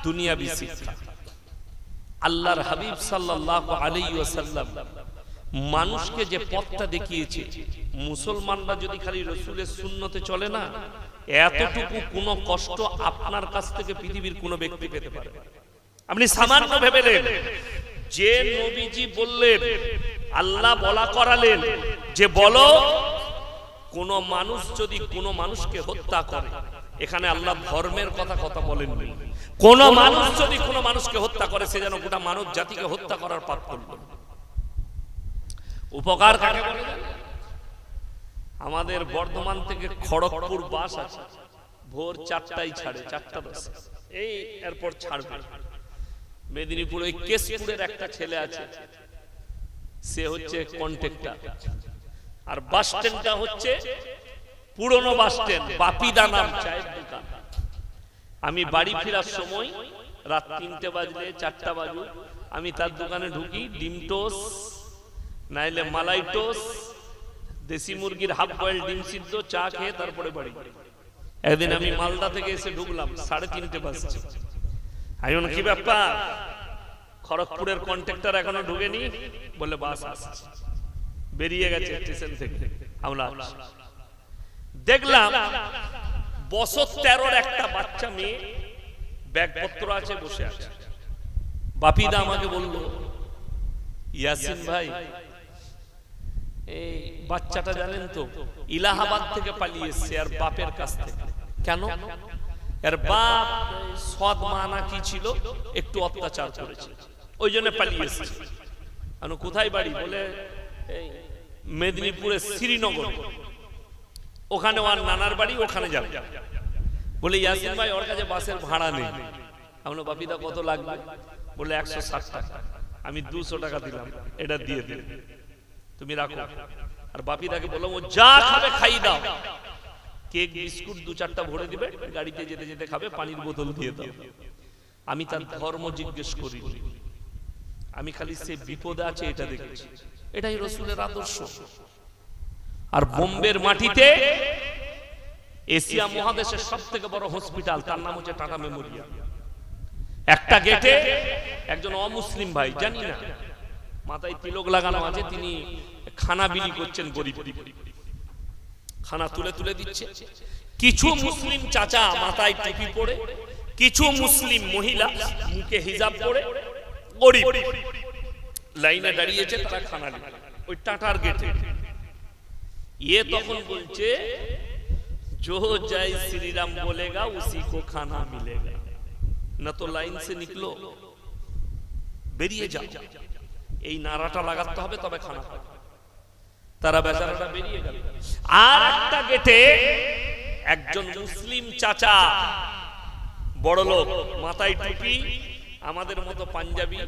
দুনিয়াবি শিক্ষা। আল্লাহর হাবিব সাল্লাল্লাহু আলাইহি ওয়াসাল্লাম মানুষকে যে পথটা দেখিয়েছে, মুসলমানরা যদি খালি রাসূলের সুন্নতে চলে না, এতটুকু কোনো কষ্ট আপনার কাছ থেকে পৃথিবীর কোনো ব্যক্তি পেতে পারে। আপনি সামান্য ভেবেলেন যে নবীজি বললেন, আল্লাহ বলা করালেন যে বলো কোন মানুষ যদি কোনো মানুষকে হত্যা করে, এখানে আল্লাহ ধর্মের কথা বলেননি। কোন মানুষ যদি কোনো মানুষকে হত্যা করে, সে যেন গোটা মানব জাতিকে হত্যা করার পাপ করল। উপকার কাকে বলে? আমাদের বর্ধমান থেকে খড়গপুর বাস আছে, ভোর 4টায় ছাড়ে, 4:10 এই এরপর ছাড়বে। মেদিনীপুর ওই কেশপুরের একটা ছেলে আছে, সে হচ্ছে কন্ট্রাক্টর। আর বাস স্ট্যান্ডটা হচ্ছে পুরনো বাস স্ট্যান্ড, বাপিদা নাম চায়ের দোকান। আমি বাড়ি ফেরার সময় রাত 3টে বাজলে 4টা বাজু আমি তার দোকানে ঢুকি, ডিম টোস্ট নাইলে মালাই টোস্ট, দেশি মুরগির হাফ বয়েল ডিম সিদ্ধ, চা খেয়ে তারপরে বাড়ি। একদিন আমি মালদা থেকে এসে ঢুকলাম, 3:30 বাজছে। আমি বললাম কি ব্যাপার, খড়গপুরের কন্ট্রাক্টর এখনো ঢুকেনি? বলে বাস আসছে, বেরিয়ে গেছে স্টেশন থেকে। আমরা দেখলাম বছর 13-র একটা বাচ্চা মেয়ে, ব্যাগপত্র আছে, বসে আছে। বাপিদা আমাকে বলল, ইয়াসিন ভাই এই বাচ্চাটা জানেন তো ইলাহাবাদ থেকে পালিয়ে এসেছে আর বাপের কাছ থেকে। কেন? এর বাপ সৎ মা না কি ছিল, একটু অত্যাচার করেছে, ওই জন্য পালিয়ে এসেছে। কোথায় বাড়ি? বলে মেদিনীপুরের শ্রীনগর, ওখানে ওর নানার বাড়ি, ওখানে যাবে। বলে ইয়াসিন ভাই ওর কাছে বাসের ভাড়া নেই। আমরা বাপিদা কত লাগবে? বলে 160 টাকা। আমি 200 টাকা দিলাম, এটা দিয়ে দিন, তুমি রাখো। আর বাপিদাকে বললাম ও যা খাবে খাই দাও, কেক বিস্কুট 2-4টা ভরে দিবে, গাড়িতে যেতে যেতে খাবে, পানির বোতল দিয়ে দাও। আমি তার ধর্ম জিজ্ঞেস করি, আমি খালি সে বিপদে আছে এটা দেখেছি। এটাই রাসূলের আদর্শ। আর বোম্বের মাটিতে এশিয়া মহাদেশের সবথেকে বড় হসপিটাল, তার নাম হচ্ছে টাটা মেমোরিয়াল। একটা গেটে একজন অমুসলিম ভাই, জানি না, মাথায় তিলক লাগানো আছে, তিনি খানা বিলি করছেন, গরিব খানা তুলে তুলে দিচ্ছে। কিছু মুসলিম চাচা মাথায় টুপি পরে, কিছু মুসলিম মহিলা মুখে হিজাব পরে গরিব লাইনে দাঁড়িয়েছে, তারা খানা নিয়ে ওই টাটার গেটে। ये তখন বলছে जो जय श्री राम बोलेगा उसी को खाना मिलेगा, न तो लाइन से निकलो বেরিয়ে যাও। এই নারাটা লাগাতে হবে, তবে খানা খাবে। তারা বেচারাটা বেরিয়ে গেল। আর একটা গেটে একজন মুসলিম চাচা, বড় লোক, মাথায় টুপি, আমাদের মতো পাঞ্জাবি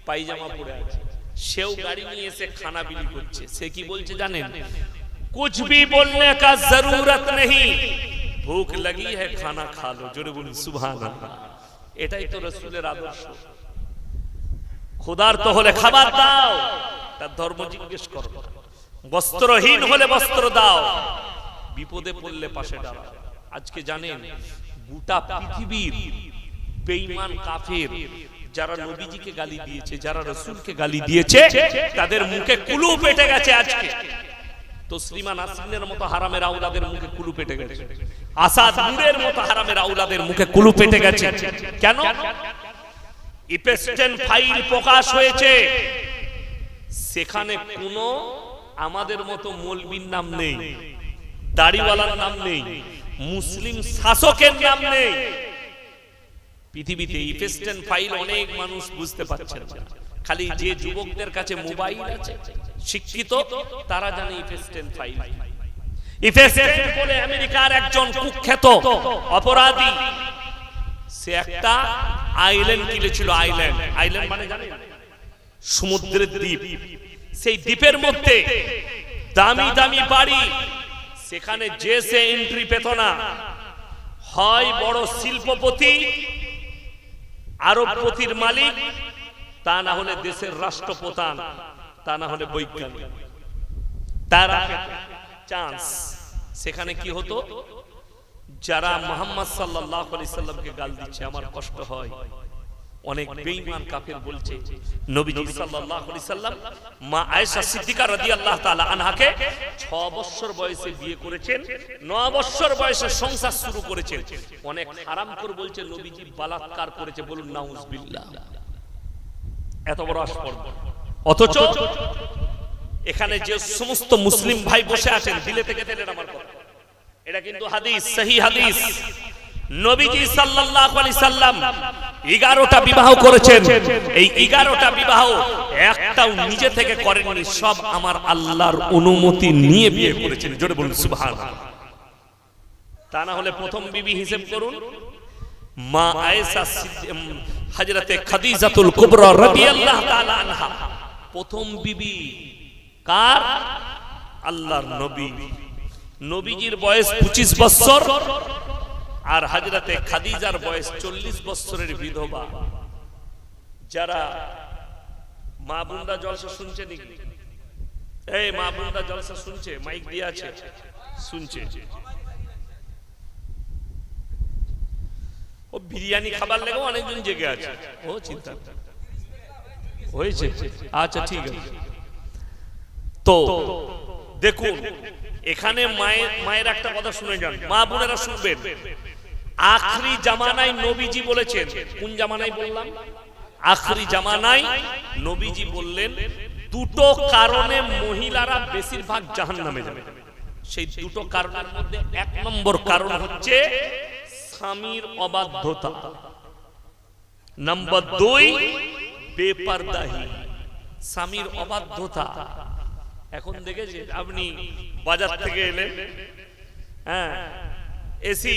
পায়জামা পরে আছে, সেও গাড়ি নিয়ে এসে খানা বিলি করছে। সে কি বলছে জানেন? कुछ भी बोलने का जरूरत नहीं, भूख लगी है खाना खा लो। जोरे बोलুন সুবহানাল্লাহ। এটাই তো রাসূলের আদর্শ। ক্ষুধার্ত হলে খাবার দাও, তার ধর্ম জিজ্ঞেস করো। বস্ত্রহীন হলে বস্ত্র দাও, বিপদে পড়লে পাশে দাঁড়াও। আজকে জানেন গোটা পৃথিবীর বেঈমান কাফের যারা নবীজিকে গালি দিয়েছে, যারা রাসূলকে গালি দিয়েছে, তাদের মুখে কুলু পেটে গেছে। আজকে তসলিমা নাসরিনের মতো হারামের আওলাদের মুখে কুলু পেটে গেছে। আসাদ নূরের মতো হারামের আওলাদের মুখে কুলু পেটে গেছে। কেন? ইপেস্টেন ফাইল প্রকাশ হয়েছে, সেখানে কোনো আমাদের মতো মৌলবীর নাম নেই, দাড়িওয়ালার নাম নেই, মুসলিম শাসকের নাম নেই। পৃথিবীতে ইপেস্টেন ফাইল অনেক মানুষ বুঝতে পারছেন না। খালি যে যুবকদের কাছে মোবাইল আছে, শিক্ষিত, তারা জানে ইপেস্টেন ফাইল। ইপেস্টেন বলে আমেরিকার একজন কুখ্যাত অপরাধী, সে একটা আইল্যান্ড কিনেছিল। আইল্যান্ড, আইল্যান্ড মানে জানেন? সমুদ্রের দ্বীপ। সেই দ্বীপের মধ্যে দামি দামি বাড়ি, সেখানে যে সে এন্ট্রি পেত না। হয় বড় শিল্পপতি, আরবপতির মালিক, তা না হলে দেশের রাষ্ট্রপ্রধান, তা না হলে বৈজ্ঞানিক। তারা চান্স। সেখানে কি হতো? যারা মুহাম্মদ সাল্লাল্লাহু আলাইহি সাল্লামকে গাল দিচ্ছে, আমার কষ্ট হয়, অনেক বেঈমান কাফের বলছে নবীজি সাল্লাল্লাহু আলাইহি সাল্লাম মা আয়েশা সিদ্দিকা রাদিয়াল্লাহু তাআলা আনহাকে 6 বছর বয়সে বিয়ে করেছেন, 9 বছর বয়সে সংসার শুরু করেছেন। অনেক হারামখোর বলছে নবীজি বালাৎকার করেছে। বলুন নাউজুবিল্লাহ। এত বড় আসপর্দা। অথচ এখানে যে সমস্ত মুসলিম ভাই বসে আছেন, দিলে থেকে দিলেন আমার কথা, এটা কিন্তু হাদিস, সহিহ হাদিস। নবীজি সাল্লাল্লাহু আলাইহি সাল্লাম 11টা বিবাহ করেছেন। এই 11টা বিবাহ একটাও নিজে থেকে করেননি, সব আমার আল্লাহর অনুমতি নিয়ে বিয়ে করেছেন। জোরে বলুন সুবহানাল্লাহ। তা না হলে প্রথম বিবি হিসাব করুন, মা আয়েশা হযরতে খাদিজাতুল কুবরা রাদিয়াল্লাহু তাআলা আনহা। প্রথম বিবি কার? আল্লাহর নবী। নবীজির বয়স 25 বছর, আর হযরতে খাদিজার বয়স 40 বছরের বিধবা। যারা মা বোনরা জলসা শুনছে নাকি? এই মা বোনরা জলসা শুনছে? মাইক দিয়ে আছে, শুনছে? ও বিরিয়ানি খাবার লেগে অনেকজন জেগে আছে। ও চিন্তা হয়েছে? আচ্ছা ঠিক আছে। তো দেখুন, এখানে মায়ের একটা কথা শুনে যান, মা বোনেরা শুনবেন। আখরি জামানায় নবীজি বলেছেন, কোন জামানায় বললাম? আখরি জামানায় নবীজি বললেন দুটো কারণে মহিলারা বেশিরভাগ জাহান্নামে যাবে। সেই দুটো কারণের মধ্যে 1 নম্বর কারণ হচ্ছে স্বামীর অবাধ্যতা, নাম্বার 2 বেপরদাহি। স্বামীর অবাধ্যতা। এখন দেখেছেন আপনি বাজার থেকে এলেন, হ্যাঁ, এসি,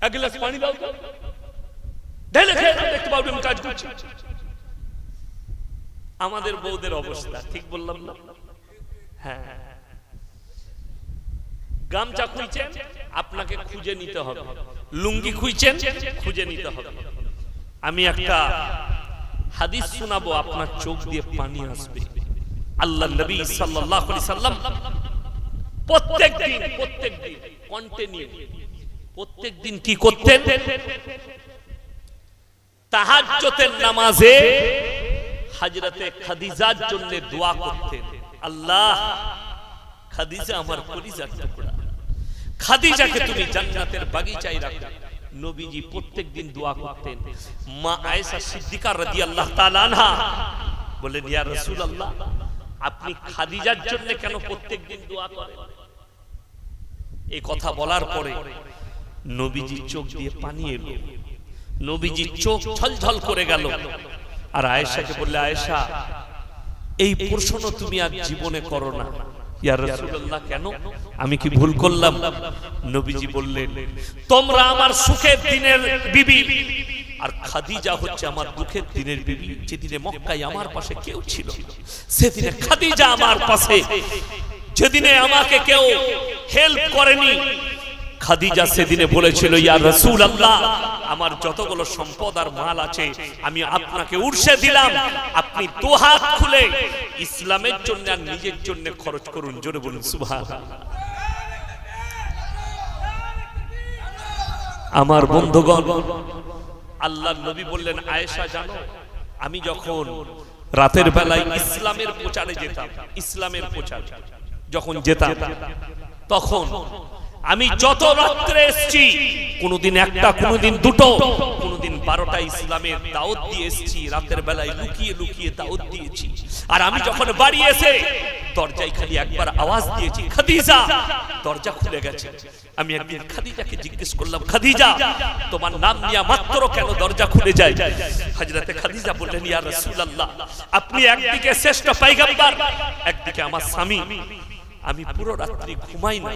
এক গ্লাস পানি দাও, ঢেলে খেয়ে দেখতে পাবেন কাজ করছে। আমাদের বউদের অবস্থা ঠিক বললাম না? হ্যাঁ, গামছা খুঁজছেন, আপনাকে খুঁজে নিতে হবে। লুঙ্গি খুঁজছেন, খুঁজে নিতে হবে। আমি একটা হাদিস শোনাবো, আপনার চোখ দিয়ে পানি আসবে। আল্লাহ নবী সাল্লাল্লাহু আলাইহি সাল্লাম প্রত্যেকদিন কন্টিনিউ প্রত্যেকদিন কি করতেন? তাহাজ্জুদের নামাজে হযরতে খাদিজার জন্য দোয়া করতেন। আল্লাহ, খাদিজা আমার কলিজার টুকরা, খাদিজাকে তুমি জান্নাতের বাগিচায় রাখো। নবীজি প্রত্যেকদিন দোয়া করতেন। মা আয়েশা সিদ্দিকা রাদিয়াল্লাহু তাআলা আনহা বলেন, ইয়া রাসূলুল্লাহ, আপনি খাদিজার জন্য কেন প্রত্যেকদিন দোয়া করেন? এই কথা বলার পরে নবীজির চোখ দিয়ে পানি এলো, নবীজির চোখ ছলছল করে গেল। আর আয়েশাকে বললে, আয়েশা এই প্রশ্ন তুমি আর জীবনে করো না। ইয়া রাসূলুল্লাহ, কেন? আমি কি ভুল করলাম? নবীজি বললেন, তোমরা আমার সুখের দিনের বিবি, আর খাদিজা হচ্ছে আমার দুঃখের দিনের বিবি। যেদিনে মক্কায় আমার পাশে কেউ ছিল না, সেদিনে খাদিজা আমার পাশে। যেদিনে আমাকে কেউ হেল্প করেনি, খাদিজা সেদিনে বলেছিল, ইয়া রাসূলুল্লাহ, আমার যতগুলো সম্পদ আর মাল আছে আমি আপনাকে উর্সে দিলাম, আপনি দু হাত খুলে ইসলামের জন্য আর নিজের জন্য খরচ করুন। জোরে বলুন সুবহানাল্লাহ। আমার বন্ধুগণ, আল্লাহর নবী বললেন, আয়েশা জানো, আমি যখন রাতের বেলায় ইসলামের প্রচারে যেতাম, ইসলামের প্রচার যখন যেতাম, তখন আমি যত রাত্রে এসেছি, কোনদিন একটা, কোনদিন দুটো, কোনদিন 12টা ইসলামের দাওয়াত দিয়ে এসেছি। রাতের বেলায় লুকিয়ে লুকিয়ে দাওয়াত দিয়েছি। আর আমি যখন বাড়ি এসে দরজায় খালি একবার আওয়াজ দিয়েছি, খাদিজা, দরজা খুলে গেছে। আমি একদিন খাদিজাকে জিজ্ঞেস করলাম, খাদিজা, তোমার নাম নিয়ে মাত্র কেন দরজা খুলে যায়? হযরতে খাদিজা বললেন, ইয়া রাসূলুল্লাহ, আপনি একদিকে শ্রেষ্ঠ পয়গম্বর, একদিকে আমার স্বামী। আমি পুরো রাত্রি ঘুমাই না,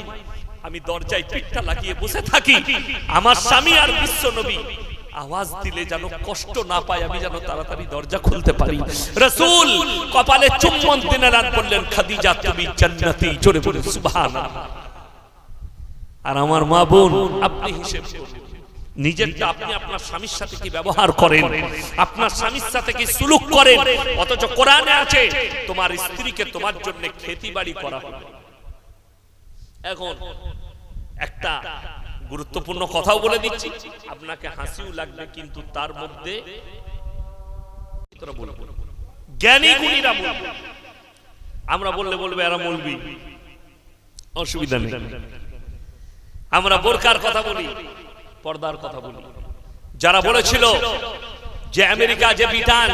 আমি দরজায় পিঠটা লাগিয়ে বসে থাকি। আমার স্বামী আর বিশ্ব নবী আওয়াজ দিলে যেন কষ্ট না পায়, আমি যেন তাড়াতাড়ি দরজা খুলতে পারি। রাসূল কপালে চুম্বন দিলেন আর বললেন, খাদিজা তুমি জান্নাতি। জোরে বলুন সুবহানাল্লাহ। আর আমার মা বোন, আপনি হিসেব করুন নিজেরটা, আপনি আপনার স্বামীর সাথে কি ব্যবহার করেন, আপনার স্বামীর সাথে কি সুলুক করেন। অথচ কোরআনে আছে, তোমার স্ত্রীকে তোমার জন্য খেতিবাড়ি করা হবে। এখন একটা গুরুত্বপূর্ণ কথাও বলে দিচ্ছি, আপনাকে হাসিও লাগবে, কিন্তু তার মধ্যে জ্ঞানী গুণীরা বলবে। আমরা বললে বলবে এরা মৌলবি, অসুবিধা নেই। আমরা বোরকার কথা বলি, পর্দার কথা বলি। যারা বলেছিল যে আমেরিকা, যে ব্রিটেন,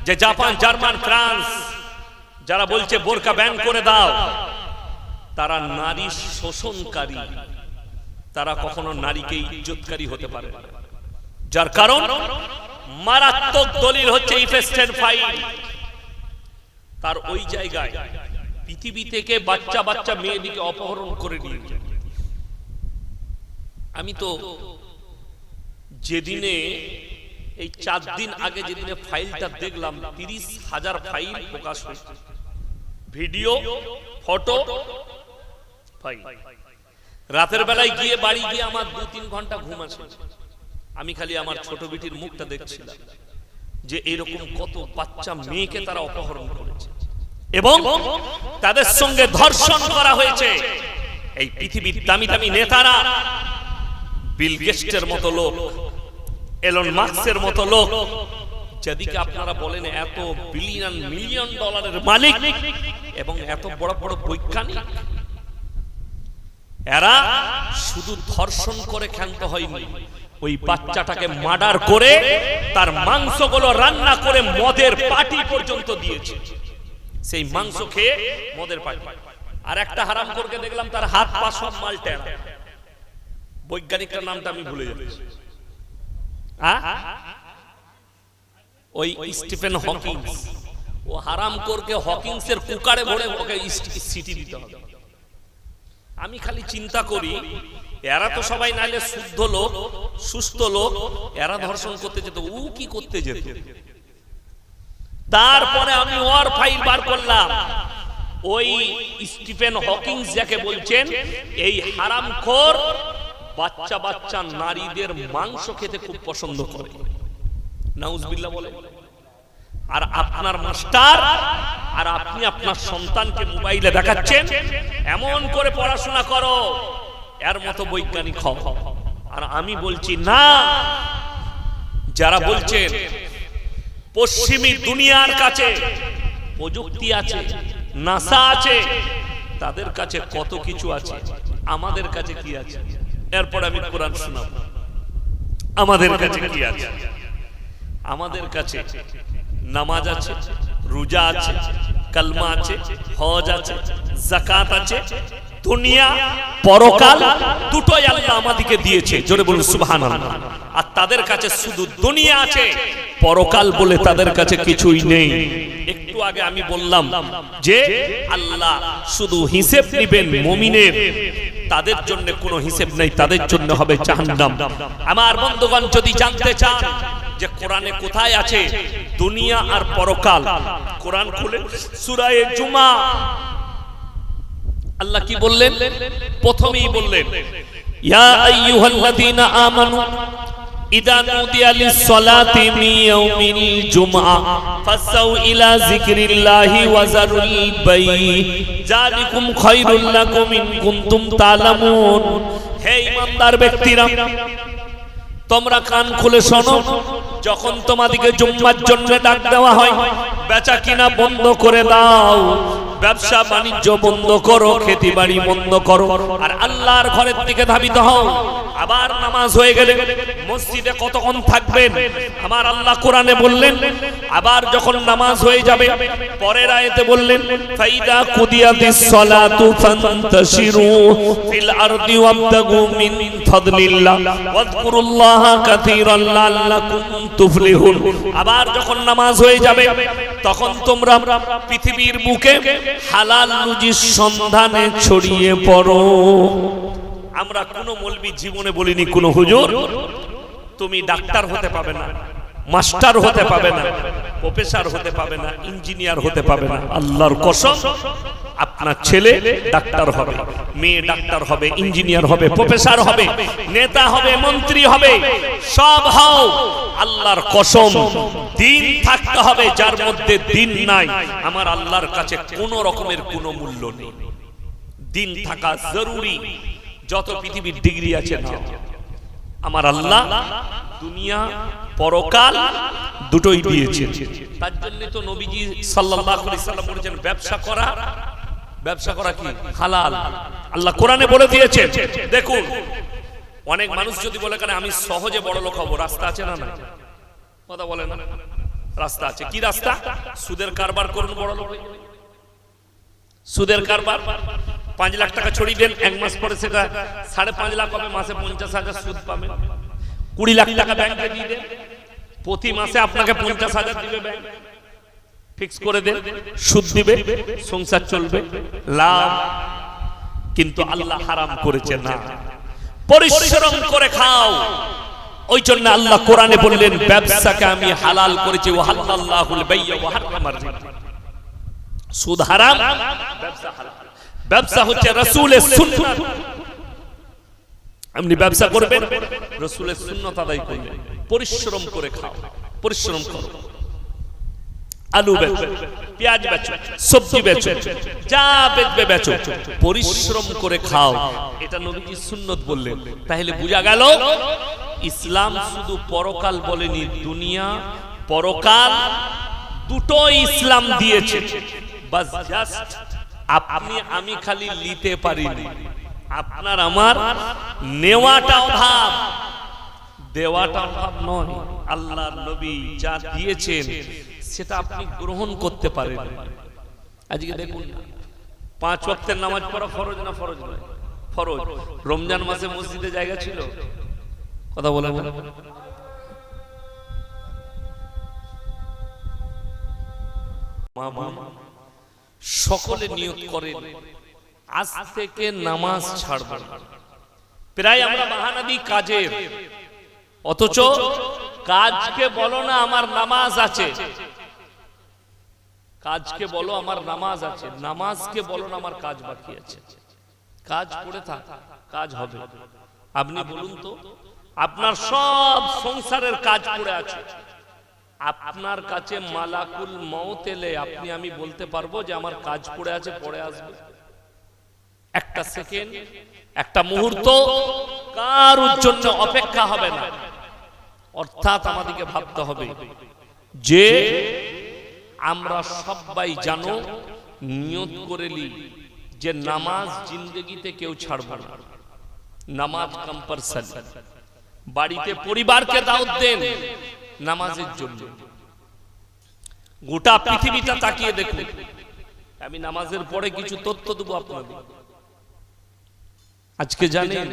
যে জাপান, জার্মান, ফ্রান্স, যারা বলছে বোরকা ব্যান করে দাও, তারা নারী শোষণকারী, তারা কখনো নারীকে ইজ্জতকারী হতে পারে না। যার কারণ মারাত্মক দলিল হচ্ছে ইফেস্টেন ফাইল। তার ওই জায়গায় পৃথিবী থেকে বাচ্চা বাচ্চা মেয়েদিকে অপহরণ করে নিয়ে যায়। আমি তো যেদিনে এই 4 দিন আগে যেদিনে ফাইলটা দেখলাম, 30,000 ফাইল প্রকাশ হয়েছে, ভিডিও, ফটো ফাইল। রাতের বেলায় গিয়ে বাড়ি গিয়ে আমার 2-3 ঘন্টা ঘুম আসে। আমি খালি আমার ছোট বিটির মুখটা দেখছিলাম যে এরকম কত বাচ্চা মেয়েকে তারা অপহরণ করেছে এবং তাদের সঙ্গে ধর্ষণ করা হয়েছে। এই পৃথিবীর দামি দামি নেতারা, বিল গেটসের মতো লোক, এলন মাস্কের মতো লোক, যেদিকে আপনারা বলেন এত বিলিয়ন মিলিয়ন ডলারের মালিক এবং এত বড় বড় বৈজ্ঞানিক, এরা শুধু ধর্ষণ করে ক্ষান্ত হয়নি, ওই বাচ্চাটাকে মার্ডার করে তার মাংসগুলো রান্না করে মদের পার্টি পর্যন্ত দিয়েছে। সেই মাংস খেয়ে মদের পার্টি। আর একটা হারামখোরকে দেখলাম, তার হাত পা সব মালটা, বৈজ্ঞানিকটার নামটা আমি ভুলে যাচ্ছি, ওই স্টিফেন হকিংস। ও হারামখোরকে হকিংসের কুকারে ভরে ওকে সিটি দিতে হবে। আমি খালি চিন্তা করি, এরা তো সবাই নাইলে শুদ্ধ লোক, সুস্থ লোক, এরা ধর্ষণ করতে যেত, ও কি করতে যেত? তারপরে আমি ওর ফাইল বার করলাম। ওই স্টিফেন হকিংস যাকে বলছেন, এই হারামখোর বাচ্চা বাচ্চা নারীদের মাংস খেতে খুব পছন্দ করে। নাউজুবিল্লাহ বলে। আর আপনার মাস্টার আর আপনি আপনার সন্তানকে মোবাইলে দেখাচ্ছেন, এমন করে পড়াশোনা করো, এর মতো বৈজ্ঞানিক হও। আর আমি বলছি না, যারা বলছেন পশ্চিমী দুনিয়ার কাছে প্রযুক্তি আছে, নাসা আছে, তাদের কাছে কত কিছু আছে, আমাদের কাছে কি আছে? এরপর আমি কোরআন শোনাবো। আমাদের কাছে কি আছে? আমাদের কাছে নামাজ আছে, রোজা আছে, কালমা আছে, হজ আছে, যাকাত আছে, দুনিয়া পরকাল দুটোই আল্লাহ আমাদেরকে দিয়েছে, জোরে বলুন সুবহানাল্লাহ। আর তাদের কাছে শুধু দুনিয়া আছে, পরকাল বলে তাদের কাছে কিছুই নেই। একটু আগে আমি বললাম যে আল্লাহ শুধু হিসেব নেবেন মুমিনের, তাদের জন্য কোনো হিসেব নেই, তাদের জন্য হবে জাহান্নাম। আমার বন্ধুগণ, যদি জানতে চান যে কোরআনে কোথায় আছে দুনিয়া আর পরকাল, কোরআন খুলে সূরা জুমা আল্লাহ কি বললেন? প্রথমেই বললেন ইয়া আইয়ুহাল্লাযীনা আমানু ইযা নুদিয়া লিস-সালাতি মিন ইয়াউমিল জুমআ ফাসাউ ইলা যিকরিল্লাহি ওয়া যারুল বাই যালিকুম খায়রুল লাকুম ইন কুনতুম তা'লামুন। হে ঈমানদার ব্যক্তিরা, তোমরা কান খুলে শোনো, যখন তোমাদেরকে জুম্মার জন্য ডাক দেওয়া হয়, বেচা কিনা বন্ধ করে দাও, ব্যবসা বাণিজ্য বন্ধ করো, খেতি বাড়ি বন্ধ করো, আর আল্লাহর ঘরের দিকে ধাবিত হও। আবার নামাজ হয়ে গেলে মসজিদে কতক্ষণ থাকবেন? আমার আল্লাহ কোরআনে বললেন, আবার যখন নামাজ হয়ে যাবে পরের আয়াতে বললেন ফাইদা কুদিয়াতিস সালাতু ফান্তাশিরু ফিল আরদি ওয়াবতাগু মিন ফাদলিল্লাহ ওয়াযকুরুল্লাহা কাসীরান লাআল্লাকুম তুফলিহুন। আবার যখন নামাজ হয়ে যাবে তখন তোমরা পৃথিবীর বুকে হালাল রুজির সন্ধানে ছড়িয়ে পড়ো। আমরা কোন মৌলবি জীবনে বলিনি, কোন হুজুর তুমি ডাক্তার হতে পাবে না, মাস্টার হতে পাবে না, প্রফেসর হতে পাবে না, ইঞ্জিনিয়ার হতে পাবে না। আল্লাহর কসম, আপনার ছেলে ডাক্তার হবে, মেয়ে ডাক্তার হবে, ইঞ্জিনিয়ার হবে, প্রফেসর হবে, নেতা হবে, মন্ত্রী হবে, সব হও। আল্লাহর কসম, দিন থাকতে হবে। যার মধ্যে দিন নাই, আমার আল্লাহর কাছে কোনো রকমের কোনো মূল্য নেই। দিন থাকা জরুরি। যত পৃথিবীর ডিগ্রি আছে না, আমার আল্লাহ দুনিয়া পরকাল দুটোই দিয়েছে। তার জন্য তো নবীজি সাল্লাল্লাহু আলাইহি সাল্লাম বলেছেন ব্যবসা করা কি হালাল। আল্লাহ কোরআনে বলে দিয়েছেন। দেখুন, অনেক মানুষ যদি বলে কেন আমি সহজে বড় লোক হবো, রাস্তা আছে না? না, কথা বলে না, রাস্তা আছে। কি রাস্তা? সুদের কারবার করুন, বড় লোক। সুদের কারবার 5 লাখ টাকা ছড়িয়ে দেন, 1 মাস পরে সেটা 5.5 লাখ হবে, মাসে 50,000 সুদ পাবেন। 20 লাখ টাকা ব্যাংকে দিয়ে দেন, প্রতি মাসে আপনাকে 50,000 দিবে ব্যাংক, ফিক্স করে দেন, সুদ দিবে, সংসার চলবে, লাভ। কিন্তু আল্লাহ হারাম করেছে না, পরিশ্রম করে খাও। ওই জন্য আল্লাহ কোরআনে বললেন ব্যবসাকে আমি হালাল করেছি, ওয়াহাল্লাল্লাহুল বাই'a ওয়া হারামার রিবা। সুদ হারাম, ব্যবসা হালাল। ব্যবসা হচ্ছে রাসূলের সুন্নাত। আপনি ব্যবসা করবেন, রাসূলের সুন্নাত আদায় করবেন, পরিশ্রম করে খাও, পরিশ্রম করো। আলু বেচো, পেঁয়াজ বেচো, সবজি বেচো, যা বেচবে বেচো, পরিশ্রম করে খাও। এটা নবীজি সুন্নাত বললেন। তাহলে বোঝা গেল ইসলাম শুধু পরকাল বলেনি, দুনিয়া পরকাল দুটোই ইসলাম দিয়েছে। বাস জাস্ট আপনি আমি খালি নিতে পারিনি, আপনার আমার নেওয়াটা অভাব, দেওয়াটা অভাব নয়। আল্লাহর নবী যা দিয়েছেন সেটা আপনি গ্রহণ করতে পারেন। আজকে দেখুন, 5 ওয়াক্তের নামাজ পড়া ফরজ না ফরজ নয়? ফরজ। রমজান মাসে মসজিদে জায়গা ছিল? কথা বলে না। সকলে নিয়ত করেন আজ থেকে নামাজ ছাড়ব। প্রায় আমরা বাহানা দিই কাজের, অথচ কাজকে বলো না আমার নামাজ আছে, কাজকে বলো আমার নামাজ আছে, নামাজকে বলো না আমার কাজ বাকি আছে। কাজ করে থাক, কাজ হবে। আপনি বলুন তো, আপনার সব সংসারের কাজ পড়ে আছে, আপনার কাছে মালাকুল মউত এলে আপনি আমি বলতে পারবো যে আমার কাজ পড়ে আছে, পড়ে আসবে? একটা সেকেন্ড, একটা মুহূর্ত কারোর জন্য অপেক্ষা হবে না। অর্থাৎ আমাদেরকে ভাবতে হবে যে আমরা সবাই জানো, নিয়ত করে নি যে নামাজ জিন্দেগিতে কেউ ছাড়বে না, নামাজ কম্পালসারি। বাড়িতে পরিবারকে দাওয়াত দেন নামাজের জন্য। গোটা পৃথিবীটা তাকিয়ে দেখুন। আমি নামাজের পরে কিছু তথ্য দেবো আপনাদের। আজকে জানেন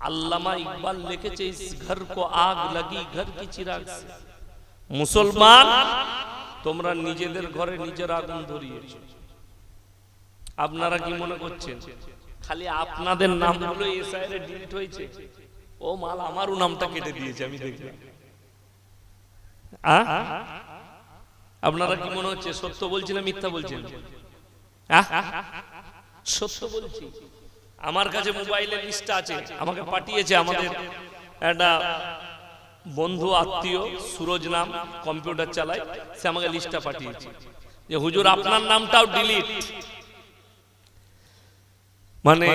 আল্লামা ইকবাল লিখেছে ইস ঘর কো আগ লাগি ঘর কি চিরাগ সে। মুসলমান তোমরা নিজেদের ঘরে নিজের আগুন ধরিয়েছো। আপনারা কি মনে করছেন খালি আপনাদের নামগুলো এসআইআর এ ডিলিট হয়েছে? ও মাল আমারও নামটা কেটে দিয়েছে, আমি দেখলাম। আপনারা কি মনে হচ্ছে সত্য বলছি না মিথ্যা বলছি? সত্য বলছি। আমার কাছে মোবাইলের লিস্ট আছে, আমাকে পাঠিয়েছে আমাদের একটা বন্ধু আত্মীয় সুরজ নাম, কম্পিউটার চালায়, সে আমাকে লিস্টটা পাঠিয়েছে যে হুজুর আপনার নামটাও ডিলিট। মানে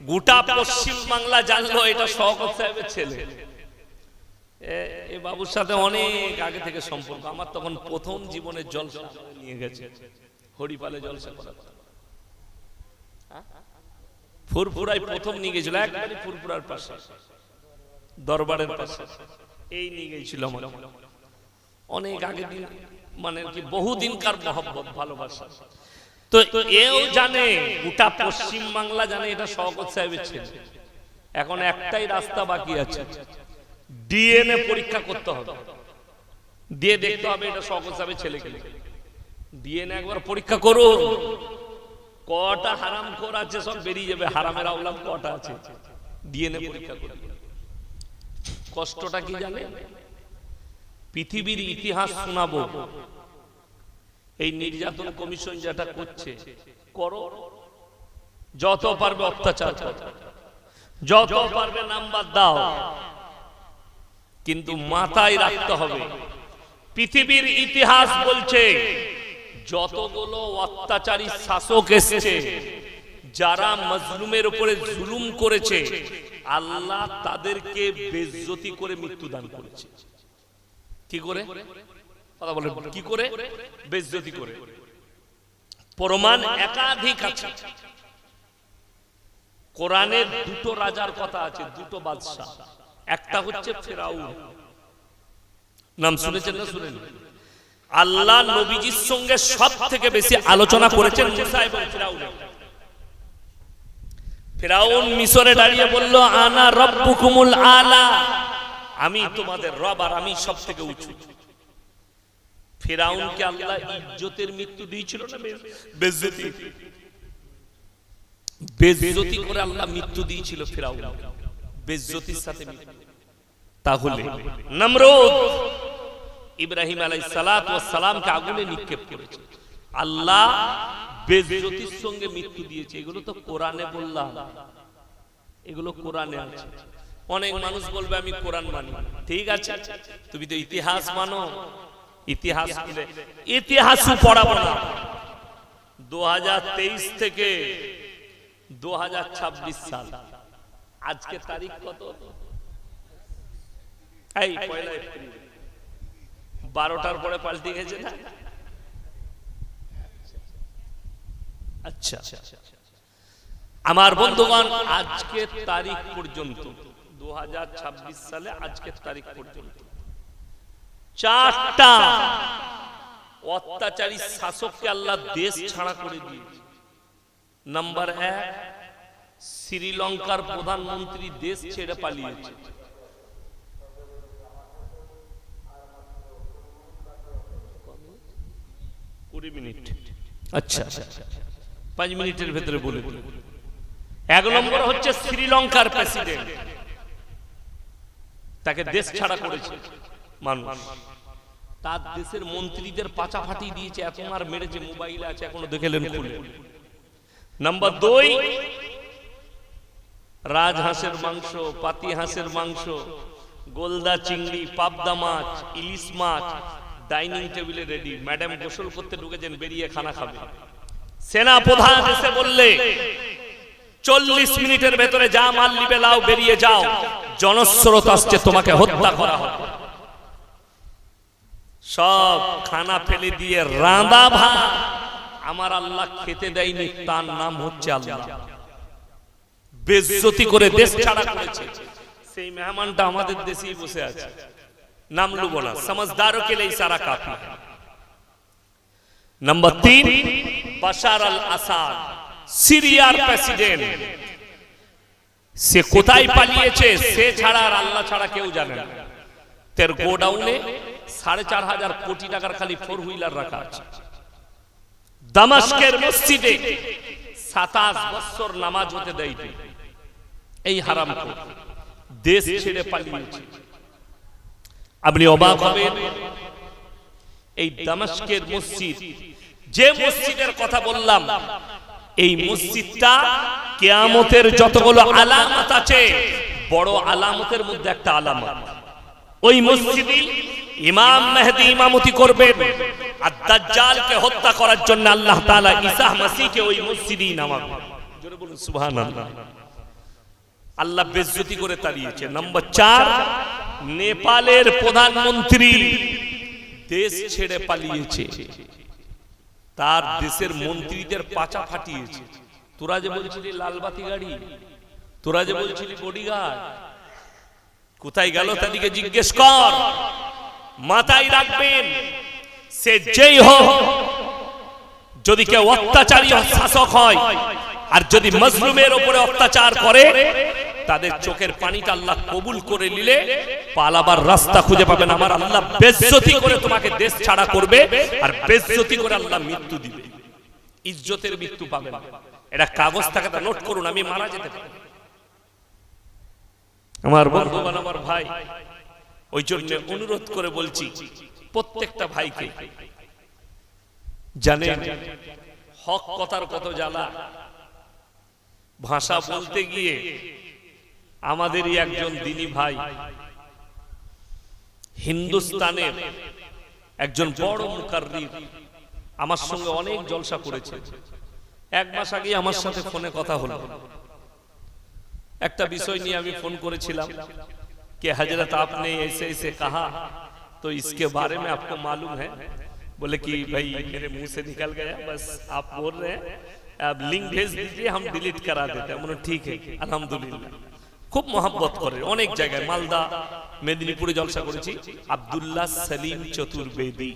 গোটা পশ্চিম বাংলা জানলো এটা শওকত সাহেবের ছেলে। এই বাবুর সাথে অনেক আগে থেকে সম্পর্ক। আমার তখন প্রথম জীবনে জলসা নিয়ে গেছে, হরিপালে জলসা করা, ফুরফুরায় প্রথম নিয়ে গেছিল, একবারে ফুরফুরার পাশে দরবারের পাশে, এই নিয়ে গেছিল আমার অনেক আগে দিন, মানে কি বহুদিনকার মহব্বত ভালোবাসা। তো এও জানে, গোটা পশ্চিম বাংলা জানে এটা শওকত সাহেবের ছেলে। এখন একটাই রাস্তা বাকি আছে, ডিএনএ পরীক্ষা করতে হবে, দিয়ে দেখতে হবে এটা শওকত সাহেবের ছেলে কিনা। ডিএনএ একবার পরীক্ষা করুন, কটা হারাম খোর আছে সব বেরিয়ে যাবে, হারামের আওলাদ কটা আছে, ডিএনএ পরীক্ষা করুন। কষ্টটা কি জানে? পৃথিবীর ইতিহাস শোনাবো, এই নির্যাতন কমিশন যেটা করছে করো, যত পারবে অত্যাচার করো, যত পারবে নাম্বার দাও, কিন্তু মাথায় রাখতে হবে পৃথিবীর ইতিহাস বলছে যতগুলো অত্যাচারী শাসক এসেছে, যারা মজলুমের উপরে জুলুম করেছে, আল্লাহ তাদেরকে বেইজ্জতি করে মৃত্যুদান করেছে। কি করে? কথা বলে কি করে? বেইজ্জতি করে। প্রমাণ একাধিক আছে। কোরআনে দুটো রাজার কথা আছে, দুটো বাদশা। একটা হচ্ছে ফেরাউন, নাম শুনেছেন না শুনেন? আল্লাহ নবীজির সঙ্গে সব থেকে বেশি আলোচনা করেছেন মুসা এবং ফেরাউনের। ফেরাউন মিশরে দাঁড়িয়ে বলল আনা রব্বুকুমুল আলা, আমি তোমাদের রব আর আমি সব থেকে উঁচু। ফেরাউনকে আল্লাহ ইজ্জতের মৃত্যু দিয়েছিল না বেইজ্জতি? বেইজ্জতি করে আল্লাহ মৃত্যু দিয়েছিল ফেরাউন, বেইজ্জতির সাথে মৃত্যু। তাহলে নমরুদ ইব্রাহিম আলাইহিস সালাতু ওয়াস সালামকে আগুনে নিক্ষেপ করেছে, আল্লাহ বেইজ্জতির সঙ্গে মৃত্যু দিয়েছে। এগুলো তো কোরআনে বললাম, এগুলো কোরআনে আছে। অনেক মানুষ বলবে আমি কোরআন মানি, ঠিক আছে, তুমি তো ইতিহাস মানো। ইতিহাস ইতিহাসও পড়াবো না। 2023 থেকে 2026 সাল, আজকে তারিখ কত? এই পয়লা এপ্রিল, 12টার পরে পাল্টে গেছে না? আচ্ছা আমার বন্ধুগণ, আজকে তারিখ পর্যন্ত 2026 সালে আজকের তারিখ পর্যন্ত 4টা অত্যাচারী শাসককে আল্লাহ দেশ ছাড়া করে দিয়েছে। নাম্বার 1, শ্রীলঙ্কার প্রধানমন্ত্রী দেশ ছেড়ে পালিয়েছে। আচ্ছা 5 মিনিটের ভেতরে বলে দিন। 1 নম্বর হচ্ছে শ্রীলঙ্কার প্রেসিডেন্ট, তাকে দেশ ছাড়া করেছে মানুষ। তার দেশের মন্ত্রীদের পাচা ফাটিয়ে দিয়েছে, এত মার মেরেছে, মোবাইলে আছে, এখনো দেখলেন খুলে। নাম্বার 2, রাজহাঁসের মাংস, পাতি হাঁসের মাংস, গোলদা চিংড়ি, পাবদা মাছ, ইলিশ মাছ ডাইনিং টেবিলে রেডি। ম্যাডাম গোসল করতে ঢুকেছেন, বেরিয়ে খানা খাবে। সেনা প্রধান এসে বললে 40 মিনিটের ভেতরে যা মাল নিবে লাও, বেরিয়ে যাও, জনস্রোত আসছে, তোমাকে হত্যা করা হবে। সব খানা ফেলে দিয়ে রাঁধা ভাত আমার আল্লাহ খেতে দেয়নি, তার নাম হচ্ছে আল্লাহ। বেইজ্জতি করে দেশ ছাড়া করেছে। সেই মেহমানটা আমাদের দেশেই বসে আছে, নাম লুবো না, সমঝদারোं के लिए इशारा काफी है। नंबर 3, বাশার আল আসাদ, সিরিয়ার প্রেসিডেন্ট, সে কোথায় পালিয়েছে সে ছাড়া আর আল্লাহ ছাড়া কেউ জানে না। তার গোডাউনে 4,500 কোটি টাকার খালি 4 হুইলার রাখা আছে। দামাস্কের মসজিদে 27 বছর নামাজ হতে দেয়নি এই হারামখোর, দেশ ছেড়ে পালিয়েছে। আপনি অবাক হবেন, এই দামাস্কের মসজিদ, যে মসজিদের কথা বললাম, এই মসজিদটা কিয়ামতের যতগুলো আলামত আছে, বড় আলামতের মধ্যে একটা আলামত, ওই মসজিদে ইমাম মেহেদী ইমামতি করবেন। আর দাজ্জালকে হত্যা করার জন্য আল্লাহ তাআলা ঈসা মাসীহকে ওই মসজিদেই নামাবেন। জোরে বলুন সুবহানাল্লাহ। আল্লাহ বেইজ্জতি করে তাড়িয়েছে। নম্বর 4, নেপালের প্রধানমন্ত্রী দেশ ছেড়ে পালিয়েছে, তার দেশের মন্ত্রীদের পাচা ফাটিয়েছে। তোরা যে বলছিলি লালবাতি গাড়ি, তোরা যে বলছিলি বডিগার্ড, কোথায় গেল তাদেরকে জিজ্ঞেস কর। মাথায় রাখবেন, সে যেই হোক, যদি কেউ অত্যাচারী শাসক হয় আর যদি মজলুমের উপরে অত্যাচার করে, তাদের চোখের পানিটা আল্লাহ কবুল করে নিলে পালাবার রাস্তা খুঁজে পাবেন। আমার আল্লাহ বেইজ্জতি করে তোমাকে দেশ ছাড়া করবে, আর বেইজ্জতি করে আল্লাহ মৃত্যু দিবে, ইজ্জতের মৃত্যু পাবেন। এটা কাগজ থাকে, তা নোট করুন, আমি মারা যেতে পারি। আমার বন্ধুগণ, আমার ভাই, ওই জন্য অনুরোধ করে বলছি প্রত্যেকটা ভাইকে, জানেন হক কথার কত জ্বালা। ভাষা বলতে গিয়ে আমাদেরই একজন দিনী ভাই হিন্দুস্তানের একজন বড় মুকাররির আমার সঙ্গে অনেক জলসা করেছে। 1 মাস আগে আমার সাথে ফোনে কথা হলো, একটা বিষয় নিয়ে আমি ফোন করেছিলাম कि हजरत आपने ऐसे ऐसे कहा तो इसके बारे में आपको मालूम है? बोले कि भाई मेरे मुंह से निकल गया, बस आप बोल रहे हैं, आप लिंक भेज दीजिए, हम डिलीट करा देते हैं। बोले ठीक है, अल्हम्दुलिल्लाह। खूब मोहब्बत करे, अनेक जगह मालदा मेदिनीपुरे जलसा करेছি। আব্দুল্লাহ সলিম চতুর্বেদী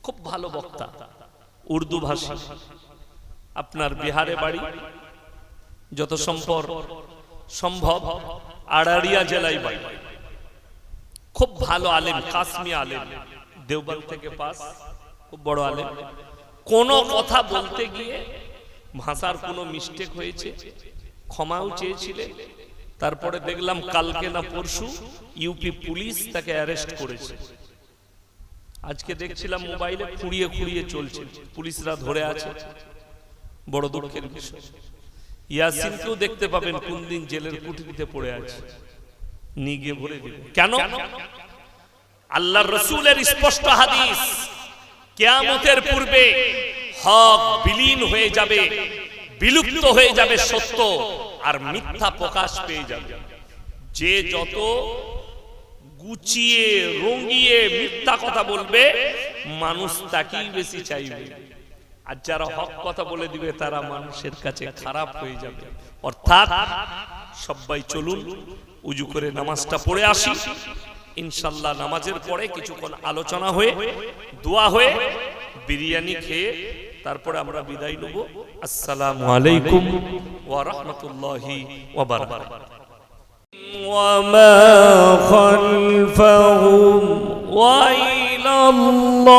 খুব ভালো বক্তা, উর্দু ভাষী, আপনার বিহারে বাড়ি, যত সম্ভব আড়ারিয়া জেলায় বাড়ি। খুব ভালো আলেম, কাশ্মী আলেম, দেওবন্দ থেকে পাস, খুব বড় আলেম। কোন কথা বলতে গিয়ে ভাষার কোনো মিস্টেক হয়েছে, ক্ষমাও চেয়েছিলেন। তারপরে দেখলাম কালকে না পরশু ইউপি পুলিশ তাকে অ্যারেস্ট করেছে। আজকে দেখছিলাম মোবাইলে খুঁড়িয়ে খুঁড়িয়ে চলছে, পুলিশরা ধরে আছে। বড় দুঃখের বিষয়। ইয়াসিনকেও দেখতে পাবেন কোন দিন জেলের কুঠরিতে পড়ে আছে, নিগে ভরে দিবে। কেন? আল্লাহর রাসূলের স্পষ্ট হাদিস, কিয়ামতের পূর্বে হক বিলীন হয়ে যাবে, বিলুপ্ত হয়ে যাবে সত্য, আর মিথ্যা প্রকাশ পেয়ে যাবে। যে যত গুছিয়ে রঙিয়ে মিথ্যা কথা বলবে, মানুষ তাকেই বেশি চাইবে। আর যারা হক কথা বলে দিবে, তারা মানুষের কাছে খারাপ হয়ে যাবে। অর্থাৎ সবাই চলুন উজু করে নামাজটা পড়ে আসি। ইনশাআল্লাহ নামাজের পরে কিছুক্ষণ আলোচনা হয়ে, দোয়া হয়ে, বিরিয়ানি খেয়ে তারপরে আমরা বিদায় নেব। আসসালামু আলাইকুম ওয়া রাহমাতুল্লাহি ওয়া বারাকাতুহু। ওয়া মা খালফাহুম ওয়া ইলাল্লাহি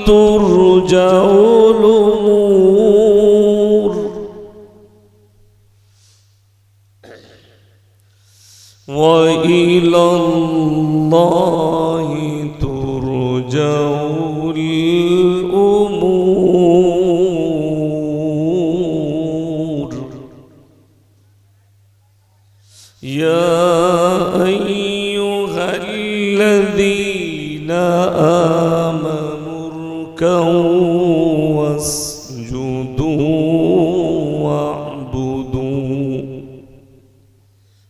তুরজাউল উমুর। ওয়া ইলাল্লাহি তুরজাউল উমুর। ইয়া আইয়ুহাল্লাযীনা আমানু রুকাউ ওয়াসজুদু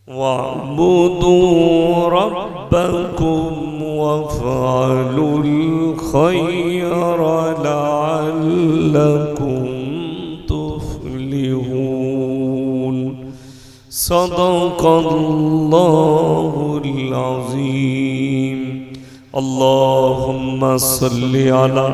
ওয়া'বুদু রাব্বাকুম ওয়াফআলুল খায়রা লা'আল্লাকুম তুফলিহুন। সাদাকাল্লাহুল আযীম। আল্লাহুম্মা সাল্লি আলা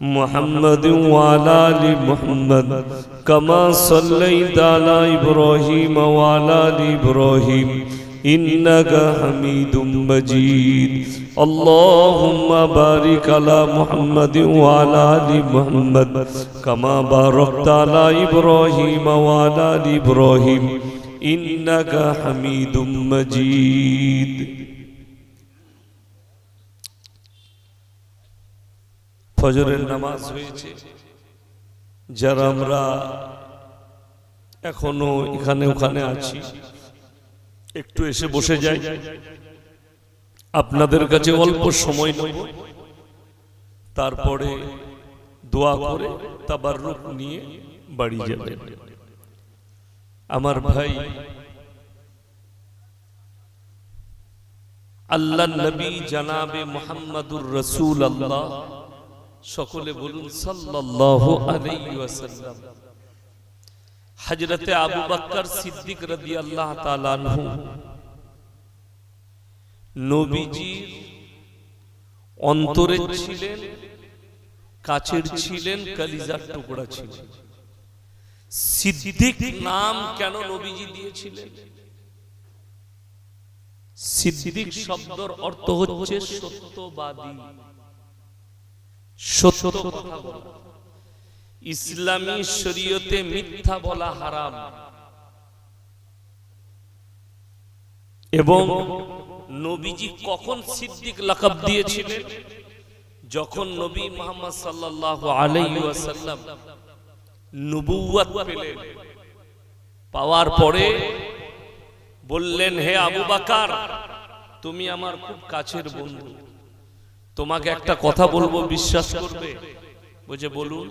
محمد وعلى آل محمد كما صليت على إبراهيم وعلى آل إبراهيم إنك حميد مجيد اللهم بارك على محمد وعلى آل محمد كما باركت على إبراهيم وعلى آل إبراهيم إنك حميد مجيد ফজরের নামাজ হয়েছে যারা আমরা এখনো এখানে ওখানে আছি একটু এসে বসে যাই আপনাদের কাছে অল্প সময় নেব তারপরে দোয়া করে তাবাররুক নিয়ে বাড়ি যাবেন আমার ভাই আল্লাহর নবী জনাবে মুহাম্মদুর রাসূলুল্লাহ সকলে বলুন সাল্লাল্লাহু আলাইহি ওয়াসাল্লাম হযরতে আবু বকর সিদ্দিক রাদিয়াল্লাহু তাআলা আনহু নবীজির অন্তরে ছিলেন কাছের ছিলেন কলিজার টুকরা ছিলেন সিদ্দিক নাম কেন নবীজি দিয়েছিলেন সিদ্দিক শব্দের অর্থ হচ্ছে সত্যবাদী সত্য কথা বলা ইসলামী শরীয়তে মিথ্যা বলা হারাম এবং নবীজি কখন সিদ্দিক লাকাব দিয়েছিলেন যখন নবী মুহাম্মদ সাল্লাল্লাহু আলাইহি ওয়াসাল্লাম নবুয়ত পেলেন পাওয়ার পরে বললেন হে আবু বকর তুমি আমার খুব কাছের বন্ধু তোমাকে একটা কথা বলবো বিশ্বাস করবে বলে বলুন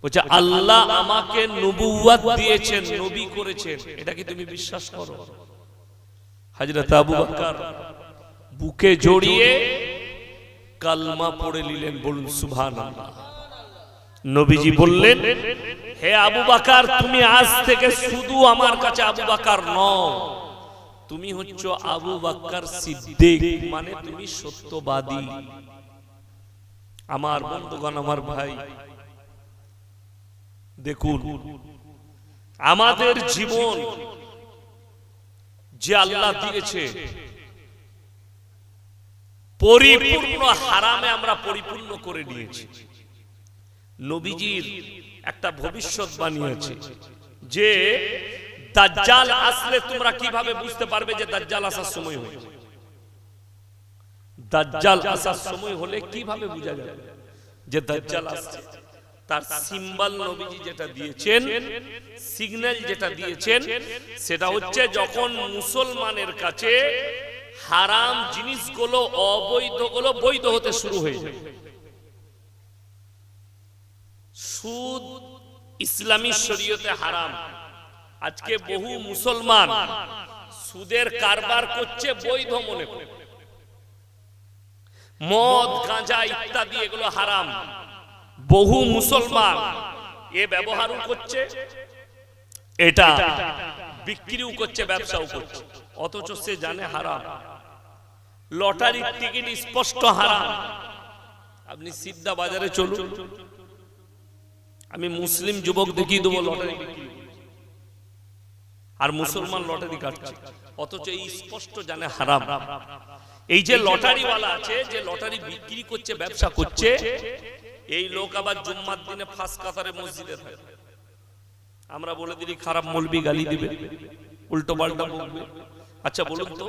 বলে আল্লাহ আমাকে নবুয়ত দিয়েছেন নবী করেছেন এটা কি তুমি বিশ্বাস করো হযরত আবু বকর বুকে জড়িয়ে কালমা পড়ে নিলেন বলুন সুবহানাল্লাহ নবীজি বললেন হে আবু বকর তুমি আজ থেকে শুধু আমার কাছে আবু বকর নও তুমি হচ্ছো আবু বকর সিদ্দিক মানে তুমি সত্যবাদী আমার বন্ধুগণ আমার ভাই দেখুন আমাদের জীবন যে আল্লাহ দিয়েছে পরিপূর্ণ হারামে আমরা পরিপূর্ণ করে নিয়েছি নবীজির একটা ভবিষ্যৎবাণী আছে যে দাজ্জাল আসলে তোমরা কিভাবে বুঝতে পারবে যে দাজ্জাল আসার সময় হয়েছে দাজ্জাল আসার সময় হলে কিভাবে বোঝা যাবে যে দাজ্জাল আসছে তার সিম্বল নবীজি যেটা দিয়েছেন সিগন্যাল যেটা দিয়েছেন সেটা হচ্ছে যখন মুসলমানের কাছে হারাম জিনিসগুলো অবৈধগুলো বৈধ হতে শুরু হয়ে যায় সুদ ইসলামী শরীয়তে হারাম আজকে বহু মুসলমান সুদের কারবার করছে বৈধ মনে করে মদ গাঁজা ইত্যাদি এগুলো হারাম বহু মুসলমান এ ব্যবহারও করছে এটা বিক্রিও করছে ব্যবসাও করছে অথচ সে জানে হারাম লটারির টিকিট স্পষ্ট হারাম আপনি সিদ্ধা বাজারে চলুন আমি মুসলিম যুবক দেখিয়ে দেবো লটারি বিক্রি আর মুসলমান লটারি কাটছে অথচ এই স্পষ্ট জানে হারাম এই যে লটারিওয়ালা আছে যে লটারি বিক্রি করছে ব্যবসা করছে এই লোক আবার জুম্মার দিনে ফাঁস কাতারে মসজিদে থাকে আমরা বলে দিলি খারাপ মৌলবি গালি দিবে উল্টো পাল্টা বলবে আচ্ছা বলুন তো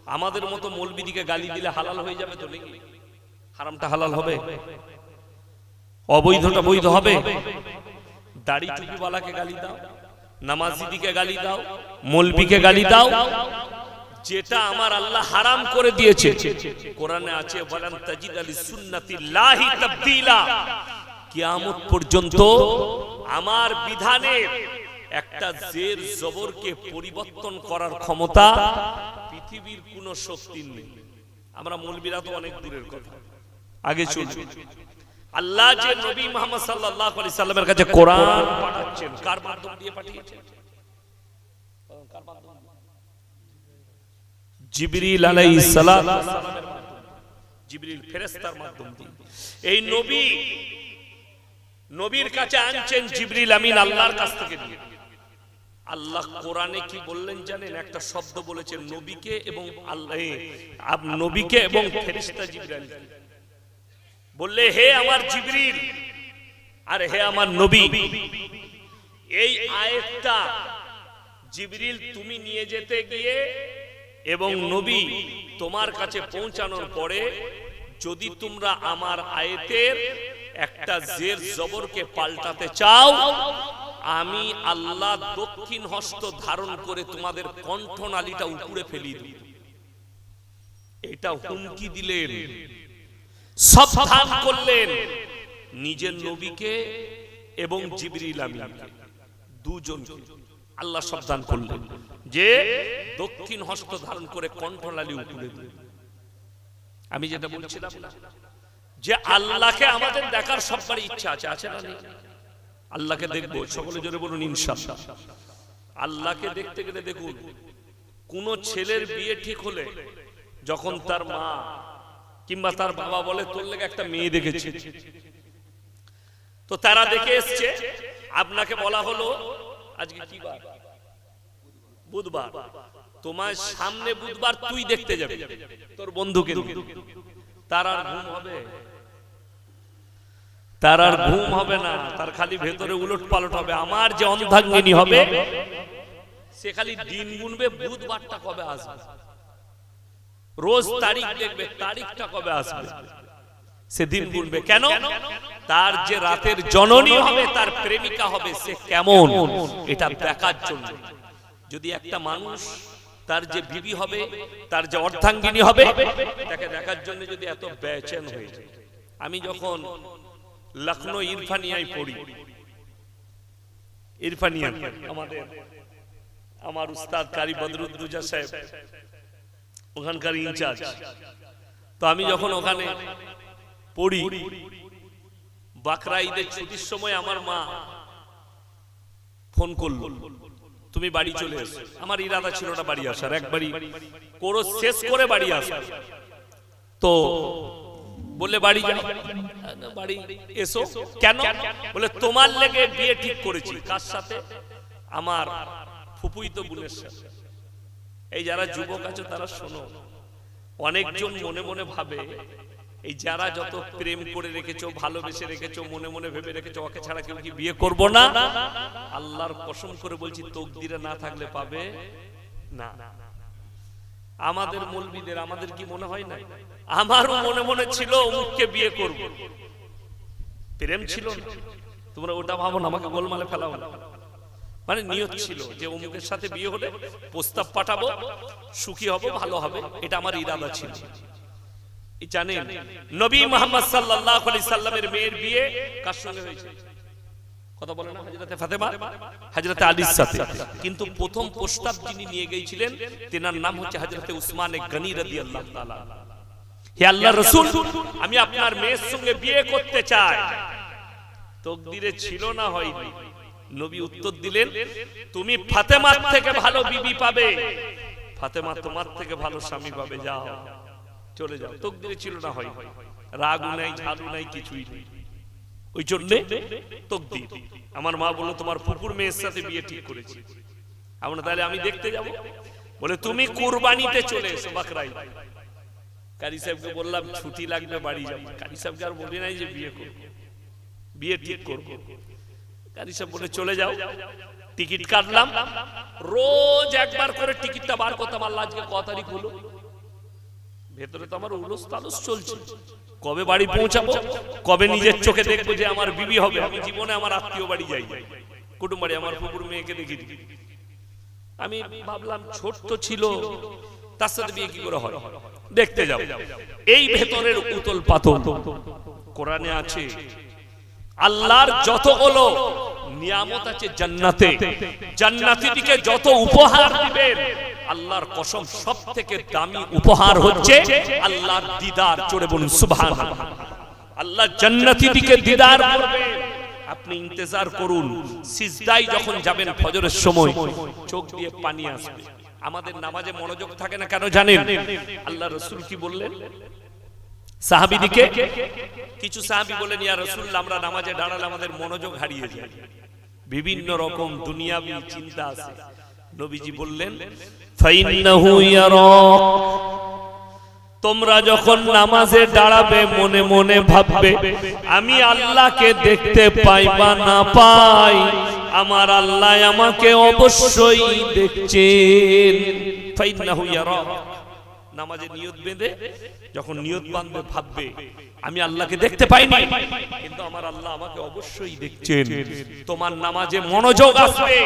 আমাদের মতো মৌলবিদিকে গালি দিলে হালাল হয়ে যাবে তো নাকি হারামটা হালাল হবে অবৈধটা বৈধ হবে দাড়ি টুপিওয়ালাকে গালি দাও নামাজিদিকে গালি দাও মৌলবিকে গালি দাও যেটা আমার আল্লাহ হারাম করে দিয়েছে কোরআনে আছে ওয়ালান তাজিদ লিসুন্নাতিল্লাহি তাবদীলা কিয়ামত পর্যন্ত আমার বিধানের একটা জের জবরকে পরিবর্তন করার ক্ষমতা পৃথিবীর কোন শক্তির নেই আমরা মৌলবীরা তো অনেক দূরের কথা আগে চলুন আল্লাহ যে নবী মুহাম্মদ সাল্লাল্লাহু আলাইহি সাল্লামের কাছে কোরআন পাঠাচ্ছেন কার মাধ্যম দিয়ে পাঠিয়েছেন কার মাধ্যমে জিবরিল আলাইহিস সালাম জিবরিল ফেরেশতার মাধ্যম দিয়ে এই নবীর কাছে আনছেন জিবরিল আমিন আল্লাহর কাছ থেকে নিয়ে। আল্লাহ কোরআনে কি বললেন জানেন? একটা শব্দ বলেছেন নবীকে এবং নবীকে এবং ফেরেশতা জিবরাইল বললে হে আমার জিবরিল আর হে আমার নবী। এই আয়াতটা জিবরিল তুমি নিয়ে যেতে গিয়ে এবং নবী তোমার কাছে পৌঁছানোর পরে যদি তোমরা আমার আয়াতের একটা জের জবরকে পাল্টাতে চাও, আমি আল্লাহ দক্ষিণ হস্ত ধারণ করে তোমাদের কণ্ঠনালীটা উপড়ে ফেলি দেব। এটা হুমকি দিলেন, সাবধান করলেন নিজের নবীকে এবং জিবরিল আমিনকে, দুজনকে আল্লাহ সাবধান করলেন যে দক্ষিণ হস্ত ধারণ করে কণ্ঠনালী উপড়ে দেব। আমি যেটা বলছিলাম না যে আল্লাহকে আমাদের দেখার সববারই ইচ্ছা আছে, আছে না নেই? আল্লাহকে দেখবো, সকলে জোরে বলুন ইনশাআল্লাহ। আল্লাহকে দেখতে গেলে দেখুন, কোন ছেলের বিয়ে ঠিক হলে যখন তার মা কিংবা তার বাবা বলে তোর লেগে একটা মেয়ে দেখেছে, তো তারা দেখে এসছে, আপনাকে বলা হলো আজকে কি বার? বুধবার। তোমার সামনে বুধবার তুই দেখতে যাবি তোর বন্ধুকে, তার আর ঘুম হবে? তার আর ঘুম হবে না, তার খালি ভেতরে উলট পালট হবে। আমার যে অর্ধাঙ্গিনী হবে সে খালি দিন গুনবে, বুধবারটা কবে আসবে, রোজ তারিখ দেখবে, তারিখটা কবে আসবে, সে দিন গুনবে। কেন? তার যে রাতের জননী হবে, তার প্রেমিকা হবে, সে কেমন, এটা দেখার জন্য। যদি একটা মানুষ তার যে বিবি হবে, তার যে অর্ধাঙ্গিনী হবে, তাকে দেখার জন্য যদি এত বেচেন হয়ে যায়। আমি যখন লখনৌ ইরফানিয়ায় পড়ি, ইরফানিয়া আমার উস্তাদ কারি বদরুদ্দোজা সাহেব ওখানকার ইনচার্জ, তো আমি যখন ওখানে পড়ি, বাকরা ঈদের ছুটির সময় আমার মা ফোন করলো, তুমি বাড়ি চলে এসো। আমার ইরাদা ছিল না বাড়ি আসার, একবারই কোর্স শেষ করে বাড়ি আসার। তো বলে বাড়ি যাও, বাড়ি এসো। কেন? বলে তোমার লেগে বিয়ে ঠিক করেছি। কার সাথে? আমার ফুফুইতো বোনের সাথে। এই যারা যুবক আছে তারা শোনো, অনেকজন মনে মনে ভাবে এই যারা যত প্রেম করে রেখেছো, ভালোবেসে রেখেছো, মনে মনে ভেবে রেখেছো ওকে ছাড়া কেউ কি বিয়ে করবো না? আল্লাহর কসম করে বলছি, তকদিরে না থাকলে পাবে না। আমাদের মৌলবীদের আমাদের কি মনে হয় না? আমারও মনে মনে ছিল অমুককে বিয়ে করব, প্রেম ছিল না। তোমরা ওটা ভাবো না, আমাকে গোলমালে ফেলাও না। মানে নিয়ত ছিল যে অমুকের সাথে বিয়ে হলে প্রস্তাব পাঠাবো, সুখী হব, ভালো হবে, এটা আমার ইরাদা ছিল। জানেন নবী মুহাম্মদ সাল্লাল্লাহু আলাইহি সাল্লামের মেয়ের বিয়ে কার সঙ্গে হয়েছে? কথা বলে না? হযরতে ফাতেমা, হযরতে আলীর সাথে। কিন্তু প্রথম প্রস্তাব যিনি নিয়ে গিয়েছিলেন তেনার নাম হচ্ছে হযরতে উসমান গনি রাদিয়াল্লাহু তাআলা। হে আল্লাহর রাসূল, আমি আপনার মেয়ের সঙ্গে বিয়ে করতে চাই। তকদিরে ছিল না, হয়নি। নবী উত্তর দিলেন, তুমি ফাতেমার থেকে ভালো বিবি পাবে, ফাতেমা তোমার থেকে ভালো স্বামী পাবে, যাও চলে যাও। তকদিরে ছিল না, হয়। রাগও নাই, ঝাড়ু নাই, কিছুই নেই। ওই জন্য তকদির। আমার মা বলল তোমার ফুফুর মেয়ের সাথে বিয়ে ঠিক করেছি, আমরা তাহলে আমি দেখতে যাব। বলে তুমি কুরবানিতে চলে এসো, বাকরা ঈদ। কারি সাহেবকে বললাম ছুটি লাগবে, বাড়ি যাব। কারি সাহেবকে আর বলি নাই যে বিয়ে করব, বিয়ে ঠিক করব। কারি সাহেব বলে চলে যাও। টিকিট কাটলাম, রোজ একবার করে টিকিটটা বার করতাম। আল্লাহ আজকে ক তারিখ হলো? ভেতরে তো আমার উলস তালস চলছে, কবে বাড়ি পৌঁছাবো, কবে নিজের চোখে দেখবো যে আমার বিবি হবে। আমি জীবনে আমার আত্মীয় বাড়ি যাই, কুটুম বাড়ি, আমার ফুপুর মেয়েকে দেখি। আমি ভাবলাম ছোট্ট ছিল, তার সাথে বিয়ে কি করে হয়, দেখতে যাও। এই ভেতরের উতল পাতল কোরআনে আছে। আল্লাহর যতগুলো নিয়ামত আছে জান্নাতে, জান্নাতীদেরকে যত উপহার দিবেন, আল্লাহর কসম সবথেকে দামি উপহার হচ্ছে আল্লাহর দিদার। জোরে বলুন সুবহানাল্লাহ। আল্লাহ জান্নাতীদেরকে দিদার করবে, আপনি ইন্তজার করুন। সিজদায় যখন যাবেন ফজরের সময়, চোখ দিয়ে পানি আসবে। আমাদের নামাজে মনোযোগ থাকে না কেন জানেন? আল্লাহ রাসূল কি বললেন? সাহাবীদিকে কিছু সাহাবী বলেন, ইয়া রাসূলুল্লাহ, আমরা নামাজে দাঁড়ালে আমাদের মনোযোগ হারিয়ে যায়, বিভিন্ন রকম দুনিয়াবি চিন্তা আছে। নবীজি বললেন, ফাইন্নাহু ইয়ারাক, তোমরা যখন নামাজে দাঁড়াবে মনে মনে ভাববে আমি আল্লাহকে দেখতে পাই বা না পাই, আমার আল্লাহ আমাকে অবশ্যই দেখছেন। ফাইন্নাহু ইয়ারাক, নামাজে নিয়ত বেঁধে যখন নিয়ত বাঁধবে ভাববে আমি আল্লাহকে দেখতে পাইনি, কিন্তু আমার আল্লাহ আমাকে অবশ্যই দেখছেন। তোমার নামাজে মনোযোগ আসবে,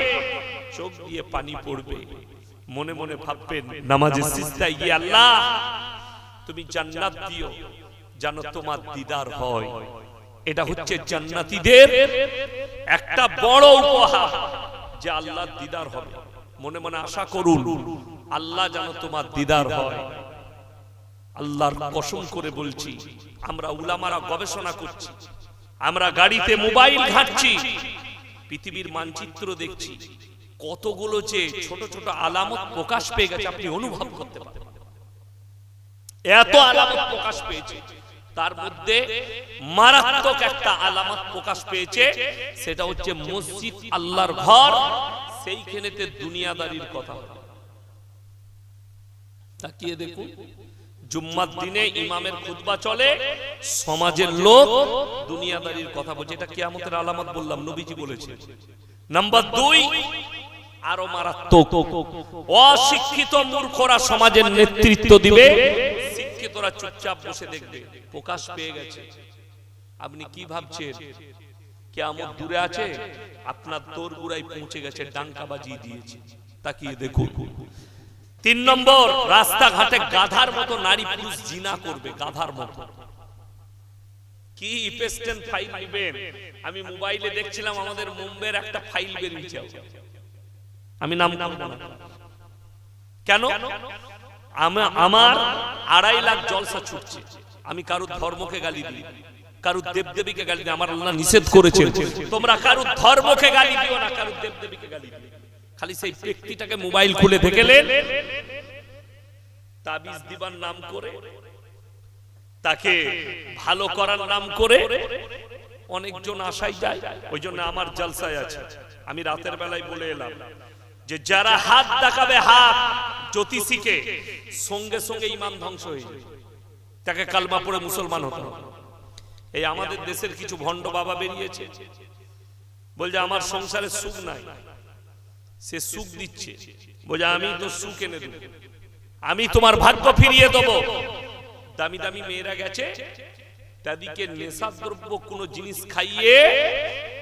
চোখ দিয়ে পানি পড়বে, মনে মনে ভাববেন নামাজে সিজদায় গিয়ে আল্লাহ তুমি জান্নাত দিও যেন তোমার দিদার হয়। এটা হচ্ছে জান্নাতীদের একটা বড় উপহার যে আল্লাহর দিদার হবে। মনে মনে আশা করুন আল্লাহ যেন তোমার দিদার হয়। আল্লাহর কসম করে বলছি, আমরা উলামারা গবেষণা করছি, আমরা গাড়িতে মোবাইল ঘাঁটছি, পৃথিবীর মানচিত্র দেখছি, কতগুলো যে ছোট ছোট আলামত প্রকাশ পেয়ে গেছে আপনি অনুভব করতে পারেন। এত আলামত প্রকাশ পেয়েছে, তার মধ্যে মারাত্মক একটা আলামত প্রকাশ পেয়েছে, সেটা হচ্ছে মসজিদ আল্লাহর ঘর, সেইখানেতে দুনিয়াদারির কথা হবে। তাকিয়ে দেখুন, জুম্মার দিনে ইমামের খুতবা চলে, সমাজের লোক দুনিয়াদারির কথা বলছে, এটা কিয়ামতের আলামত বললাম, নবীজি বলেছে। নাম্বার 2, আরো মারাত্মক, অশিক্ষিত মূর্খরা সমাজের নেতৃত্ব দিবে, শিক্ষিতরা চুপচাপ বসে দেখবে। প্রকাশ পেয়ে গেছে। আপনি কি ভাবছেন কিয়ামত দূরে আছে? আপনার দোরগোড়ায় পৌঁছে গেছে, ডাঙ্কা বাজিয়ে দিয়েছে। তাকিয়ে দেখুন। 3 নম্বর, রাস্তাঘাটে গাধার মতো নারী পুরুষ জিনা করবে, গাধার মতো। কি পেস্টেন ফাইল নেবেন? আমি মোবাইলে দেখছিলাম, আমাদের মুম্বাইয়ের একটা ফাইল বেরিয়েছে, আমি নাম করব না। কেন? আমার 2.5 লাখ জলসা ছুটছে, আমি কারুর ধর্মকে গালি দিই, কারুর দেবদেবীকে গালি দিই, আমার আল্লাহ নিষেধ করেছেন তোমরা কারুর ধর্মকে গালি দিও না, কারুর দেবদেবীকে গালি দিও। খালি সেই ব্যক্তিটাকে মোবাইল খুলে দেখলেন, তাবিজ দিবার নাম করে, তাকে ভালো করার নাম করে অনেকজন আশায় যায়। ওই জন্য আমার জলসায় আছে, আমি রাতের বেলায় বলে এলাম যে যারা হাত দেখাবে, হাত জ্যোতিষীকে, সঙ্গে সঙ্গে ইমান ধ্বংস হয়ে যায়, তাকে কালমা পড়ে মুসলমান হতে হবে। এই আমাদের দেশের কিছু ভণ্ড বাবা বেরিয়েছে, বলছে আমার সংসারে সুখ নাই, সে সুখ দিচ্ছে, বলছে আমি তো সুখ এনে দেব, আমি তোমার ভাগ্য ফিরিয়ে দেবো। দামি দামি মেয়েরা গেছে, তাদেরকে নেশাদ্রব্য কোন জিনিস খাইয়ে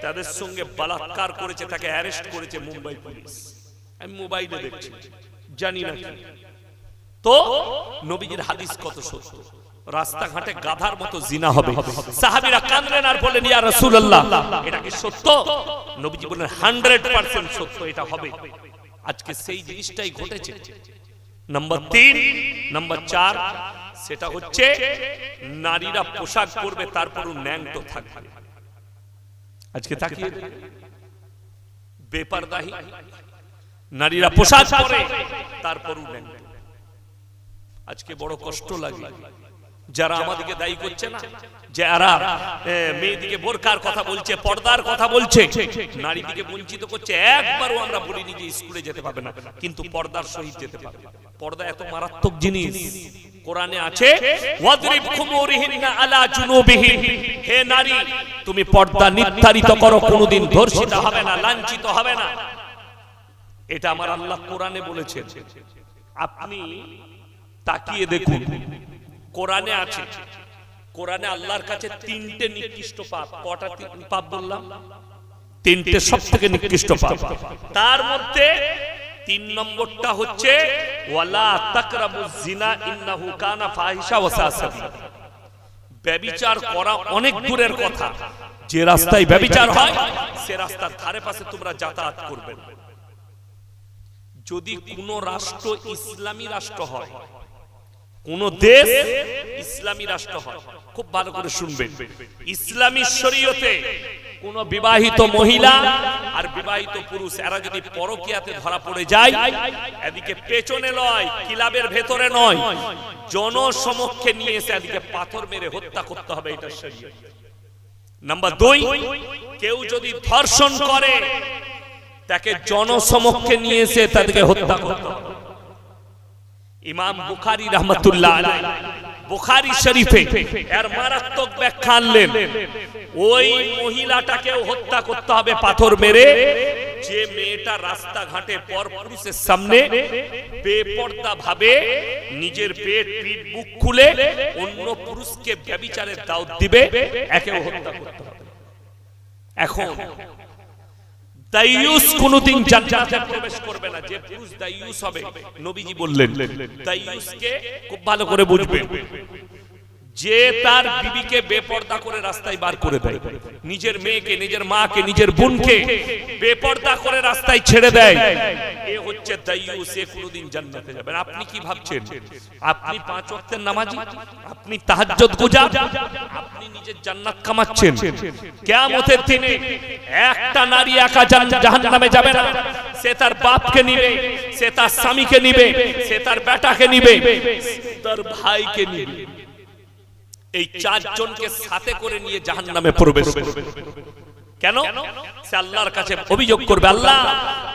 তাদের সঙ্গে বলাৎকার করেছে, তাকে অ্যারেস্ট করেছে মুম্বাই পুলিশ। আমি মোবাইলে দেখছি, জানি না কি। তো নবীজির হাদিস কত সত্য, রাস্তাঘাটে গাধার মতো জিনা হবে। সাহাবীরা কাঁদলেন আর বললেন, ইয়া রাসূলুল্লাহ, এটা কি সত্য? নবীজি বললেন 100% সত্য, এটা হবে। আজকে সেই জিনিসটাই ঘটেছে। নাম্বার 3, নাম্বার 4, সেটা হচ্ছে নারীরা পোশাক পরবে, তারপরও ন্যাংটো থাকবে। আজকে তাকিয়ে বেপরদাহি, নারীরা পোশাক পরে তারপরও ন্যাংটো। আজকে বড় কষ্ট লাগে যারা আমাদেরকে দায়ী করছে না, যারা মেয়েদিকে বোরকার কথা বলছে, পর্দার কথা বলছে, নারীদিকে বঞ্চিত করছে। একবারও আমরা বলিনি যে স্কুলে যেতে পারবে না, কিন্তু পর্দার সহিত যেতে পারবে। পর্দা এত মারাত্মক জিনিস, কোরআনে আছে, ওয়াদরিব খুমুরিহিন্না আলা জুনুবিহিন, হে নারী তুমি পর্দা নির্ধারিত করো, কোনোদিন ধর্ষিত হবে না, লাঞ্ছিত হবে না। এটা আমার আল্লাহ কোরআনে বলেছেন। আপনি তাকিয়ে দেখুন, কোরআনে আছে, কোরআনে আল্লাহর কাছে 3টে নিকৃষ্ট পাপ। কটা পাপ বললাম? 3টে সবথেকে নিকৃষ্ট পাপ। তার মধ্যে 3 নম্বরটা হচ্ছে ওয়ালা তাকরাবুজ জিনা ইন্নাহু কানা ফাহিশা ওয়া সা সাবিলা। ব্যভিচার করা অনেক দূরের কথা, যে রাস্তায় ব্যভিচার হয় সে রাস্তার ধারে পাশে তোমরা যাতায়াত করবে না। যদি কোন রাষ্ট্র ইসলামী রাষ্ট্র হয়, কোন দেশ ইসলামী রাষ্ট্র হয়, খুব ভালো করে শুনবেন, ইসলামী শরীয়তে কোন বিবাহিত মহিলা আর বিবাহিত পুরুষ এরা যদি পরকীয়াতে ধরা পড়ে যায়, এদিকে পেছনে নয়, ক্লাবের ভেতরে নয়, জনসমক্ষে নিয়ে এসে এদিকে পাথর মেরে হত্যা করতে হবে, এটা শরীয়ত। নাম্বার 2, কেউ যদি ধর্ষণ করে তাকে জনসমক্ষে নিয়ে এসে তাদেরকে হত্যা করতে হবে। ইমাম বুখারী রাহমাতুল্লাহ আলাইহি বুখারী শরীফে এর মারাত্মক ব্যাখ্যা আনলেন, ওই মহিলাটাকেও হত্যা করতে হবে পাথর মেরে, যে মেয়েটা রাস্তাঘাটে পরপুরুষের সামনে বেপরদা ভাবে নিজের পেট পিঠ বুক খুলে অন্য পুরুষকে ব্যভিচারের দাওয়াত দিবে, একেও হত্যা করতে হবে। এখন দাইয়ুস কোনদিন জান্নাতে প্রবেশ করবে না। যে পুরুষ দাইয়ুস হবে, নবীজি বললেন দাইয়ুসকে খুব ভালো করে বুঝবেন, যে তার বিবিকে বেপরদা করে রাস্তায় বার করে দেয়, নিজের মেয়েকে, নিজের মাকে, নিজের বোনকে বেপরদা করে রাস্তায় ছেড়ে দেয়, এ হচ্ছে দাইয়ুস, এ কোনদিন জান্নাতে যাবে না। আপনি কি ভাবছেন আপনি 5 ওয়াক্তের নামাজি, আপনি তাহাজ্জুদ গুজার, আপনি নিজের জান্নাত কামাচ্ছেন? কিয়ামতের দিনে একটা নারী একা জাহান্নামে যাবে না, সে তার বাপকে নিবে, সে তার স্বামীকে নিবে, সে তার বেটাকে নিবে, তার ভাইকে নিবে, এই 4 জনকে সাথে করে নিয়ে জাহান্নামে প্রবেশ করবে। কেন? সে আল্লাহর কাছে অভিযোগ করবে, আল্লাহ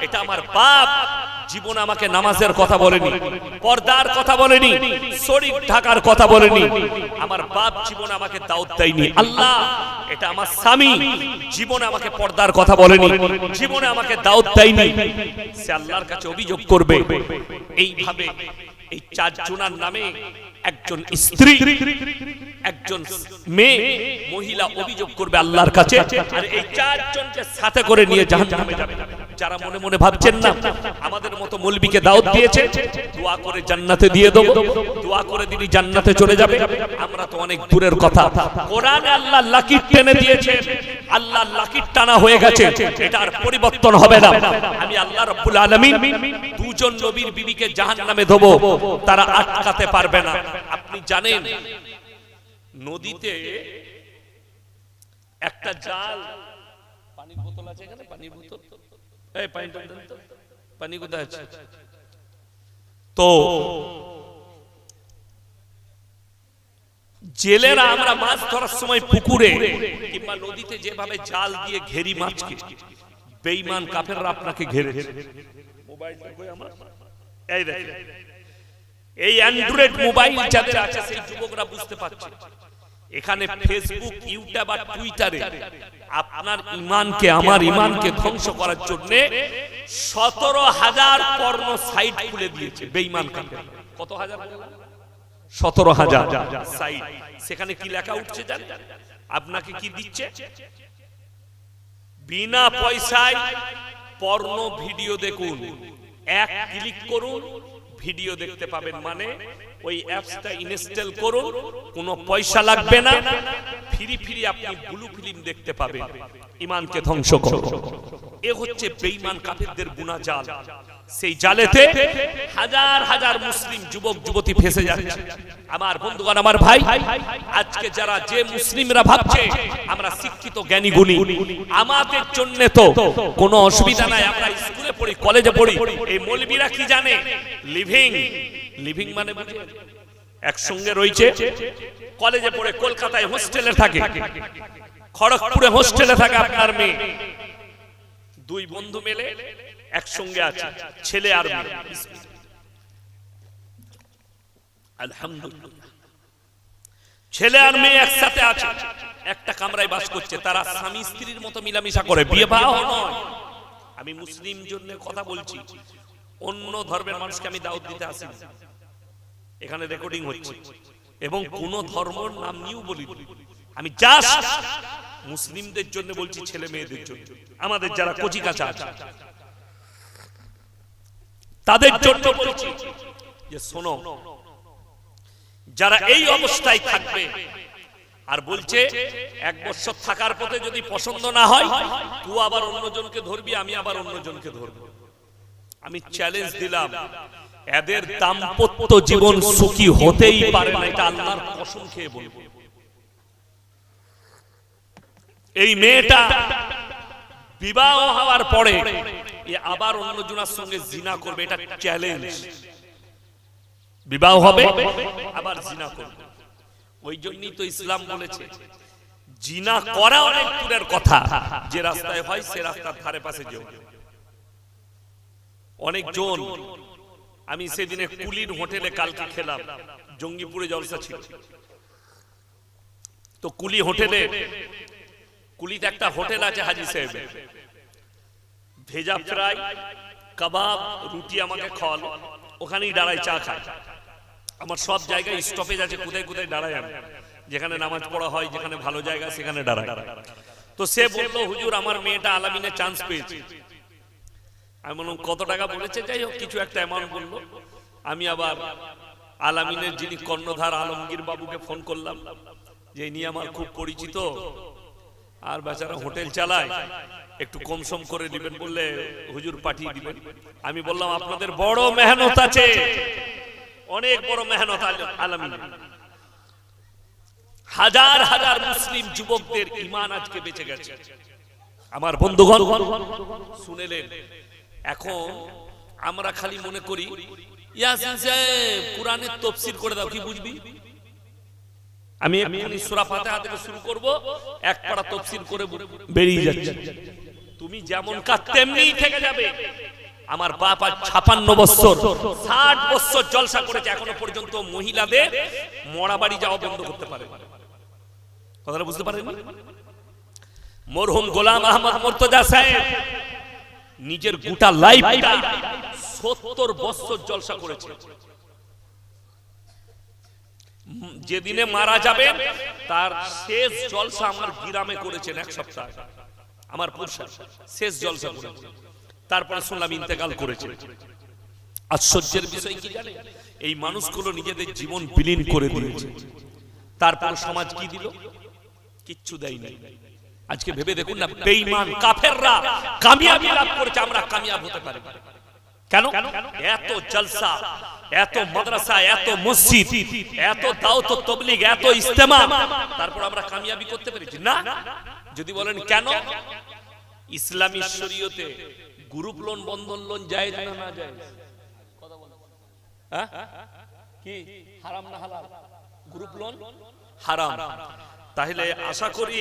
এটা আমার বাপ জীবনে আমাকে নামাজের কথা বলেনি, পর্দার কথা বলেনি, শরীর ঢাকার কথা বলেনি, আমার বাপ জীবনে আমাকে দাওয়াত দেয়নি। আল্লাহ এটা আমার স্বামী জীবনে আমাকে পর্দার কথা বলেনি, জীবনে আমাকে দাওয়াত দেয়নি। সে আল্লাহর কাছে অভিযোগ করবে। এইভাবে এই 4 জনের নামে একজন স্ত্রী, একজন মেয়ে, মহিলা অভিযোগ করবে আল্লাহর কাছে, আর এই 4 জনকে সাথে করে নিয়ে জাহান্নামে যাবে। যারা মনে মনে ভাবছেন না আমাদের মতো মৌলবীকে দাওয়াত দিয়েছে, দোয়া করে জান্নাতে দিয়ে দেব, দোয়া করে দিলি জান্নাতে চলে যাবে, আমরা তো অনেক দূরের কথা। কোরআনে আল্লাহ লাকির টেনে দিয়েছে, আল্লাহ লাকির টানা হয়ে গেছে, এটা আর পরিবর্তন হবে না। আমি আল্লাহ রাব্বুল আলামিন 2 জন নবীর বিবিকে জাহান্নামে দেব, তারা আটকাতে পারবে না। আপনি জানেন নদীতে একটা জাল, পানির বোতল আছে এখানে, পানির বোতল, এই পানিটা দেন তো, পানি কোথায় আছে? তো জেলেরা আমরা মাছ ধরার সময় পুকুরে কিংবা নদীতে যেভাবে জাল দিয়ে ঘেরি মাছকে, বেঈমান কাফেররা আপনাকে ঘেরেছে। মোবাইলটা কই আমার? এই দেখেন, এই অ্যান্ড্রয়েড মোবাইল যাদের আছে সেই যুবকরা বুঝতে পারছে, এখানে ফেসবুক, ইউটিউব আর টুইটারে আপনার ঈমানকে, আমার ঈমানকে ধ্বংস করার জন্য 17,000 পর্ন সাইট খুলে দিয়েছে বেঈমান কাফের। কত হাজার? 17,000 সাইট। সেখানে কি লেখা উঠছে জানেন? আপনাকে কি দিচ্ছে? বিনা পয়সায় পর্ন ভিডিও দেখুন, 1 ক্লিক করুন, ভিডিও দেখতে পাবেন। মানে ওই অ্যাপসটা ইনস্টল করুন, কোনো পয়সা লাগবে না, ফ্রি আপনি ব্লু ফিল্ম দেখতে পাবেন। ঈমানকে ধ্বংস করো, এ হচ্ছে বেঈমান কাফেরদের গুনাহ জাল। সেই জালেতে হাজার হাজার মুসলিম যুবক যুবতী ফেসে যাচ্ছে। আমার বন্ধুগণ, আমার ভাই, আজকে যারা যে মুসলিমরা ভাবছে আমরা শিক্ষিত জ্ঞানী গুণী, আমাদের জন্য তো কোনো অসুবিধা নাই, আমরা স্কুলে পড়ি, কলেজে পড়ি, এই মৌলবীরা কি জানে? লিভিং মানে বুঝে, একসঙ্গে রয়েছে, কলেজে পড়ে, কলকাতায় হোস্টেলে থাকে, খড়গপুরে হোস্টেলে থাকে আপনার মেয়ে, 2 বন্ধু মিলে একসঙ্গে আছে, ছেলে আর মেয়ে। আলহামদুলিল্লাহ, ছেলে আর মেয়ে একসাথে আছে, একটা কামরায় বাস করছে, তারা স্বামী স্ত্রীর মতো মিলামিশা করে, বিয়ে বিবাহ নয়। আমি মুসলিম জন্য কথা বলছি, অন্য ধর্মের মানুষকে আমি দাওয়াত দিতে আসি, এখানে রেকর্ডিং হচ্ছে, এবং কোন ধর্মের নাম নিয়েও বলি, আমি জাস্ট মুসলিমদের জন্য বলছি, ছেলে মেয়েদের জন্য, আমাদের যারা কচি কাঁচা আছে তাদের জন্য বলছি যে শোনো, যারা এই অবস্থায় থাকবে আর বলছে 1 বছর থাকার পথে যদি পছন্দ না হয়, তুই আবার অন্যজনকে ধরবি, আমি আবার অন্যজনকে ধরবো, আমি চ্যালেঞ্জ দিলাম, এদের দাম্পত্য জীবন সুখী হতেই পারে না, এটা আল্লাহর কসম খেয়ে বলবো। এই মেয়েটা বিবাহ হওয়ার পরে আবার অন্যজনের সঙ্গে জিনা করবে, এটা চ্যালেঞ্জ। বিবাহ হবে আবার জিনা করবে। ওই জন্যই তো ইসলাম বলেছে জিনা করা অনেক দূরের কথা, যে রাস্তায় হয় সে রাস্তার ধারে পাশে যেও। অনেক জন, আমি সেদিনে কুলির হোটেলে কালকে খেলাম, জঙ্গিপুরে জলসা ছিল, তো কুলি হোটেলে, কুলিতে একটা হোটেল আছে হাজী সাহেব, ভেজা ফ্রাই কাবাব রুটি আমাকে খাওয়ালো, ওখানেই দাঁড়ায় চা খায়। আমার সব জায়গায় স্টপেজ আছে, কোথায় কোথায় দাঁড়ায় আমি, যেখানে নামাজ পড়া হয়, যেখানে ভালো জায়গা সেখানে দাঁড়ায়। তো সে বললো হুজুর আমার মেয়েটা আলামিনে চান্স পেয়েছে। আমি বললাম কত টাকা বলেছে, যাই হোক কিছু একটা অ্যামাউন্ট বললো। আমি আবার আলামিনের যিনি কর্ণধার আলমগীর বাবুকে ফোন করলাম, যে ইনি আমার খুব পরিচিত আর বেচারা হোটেল চালায়, একটু কম সম করে দিবেন, বললে হুজুর পাঠিয়ে দিবেন। আমি বললাম আপনাদের বড় মেহনত আছে, অনেক বড় মেহনত আলামিন, হাজার হাজার মুসলিম যুবকদের ঈমান আজকে বেঁচে গেছে। আমার বন্ধুগণ শুনেলেন, এখন আমরা খালি মনে করি ইয়াসিন সাহেব কুরআনের তাফসীর করে দাও, কি বুঝবি? আমি সূরা ফাতিহা থেকে শুরু করব, এক পারা তাফসীর করে বেরিয়ে যাচ্ছে। তুমি যেমন কাজ তেমনিই থেকে যাবে। আমার বাপ আজ 56 বছর 60 বছর জলসা করেছে, এখনো পর্যন্ত মহিলাদের মরা বাড়ি যাওয়া বন্ধ করতে পারে। কথাটা বুঝতে পারেন? মরহুম গোলাম আহমদ মুর্তজা সাহেব নিজের গোটা লাইফটা 70 বছর জলসা করেছে। যেদিনে মারা যাবেন তার শেষ জলসা আমার গ্রামে করেছেন, এক সপ্তাহ আমার পুরসা শেষ জলসা করেছেন। তারপরে শুনলাম ইন্তেকাল করেছে। আশ্চর্যের বিষয় কি জানেন, এই মানুষগুলো নিজেদের জীবন বিলীন করে দিয়েছে। তারপর সমাজ কি দিল? কিচ্ছু দেয়নি। আজকে ভেবে দেখুন না, বেঈমান কাফেররা কামিয়াবি লাভ করেছে, আমরা কামিয়াব হতে পারি কেন? এত জলসা, এত মাদ্রাসা, এত মসজিদ, এত দাওয়াত তাবলীগ, এত ইজতেমা, তারপর আমরা কামিয়াবি করতে পেরেছি না। যদি বলেন কেন, ইসলামী শরীয়তে গ্রুপ লোন, বন্ধন লোন জায়েজ না না জায়েজ? কথা বলেন, হ্যাঁ কি হারাম না হালাল? গ্রুপ লোন হারাম। তাহলে আশা করি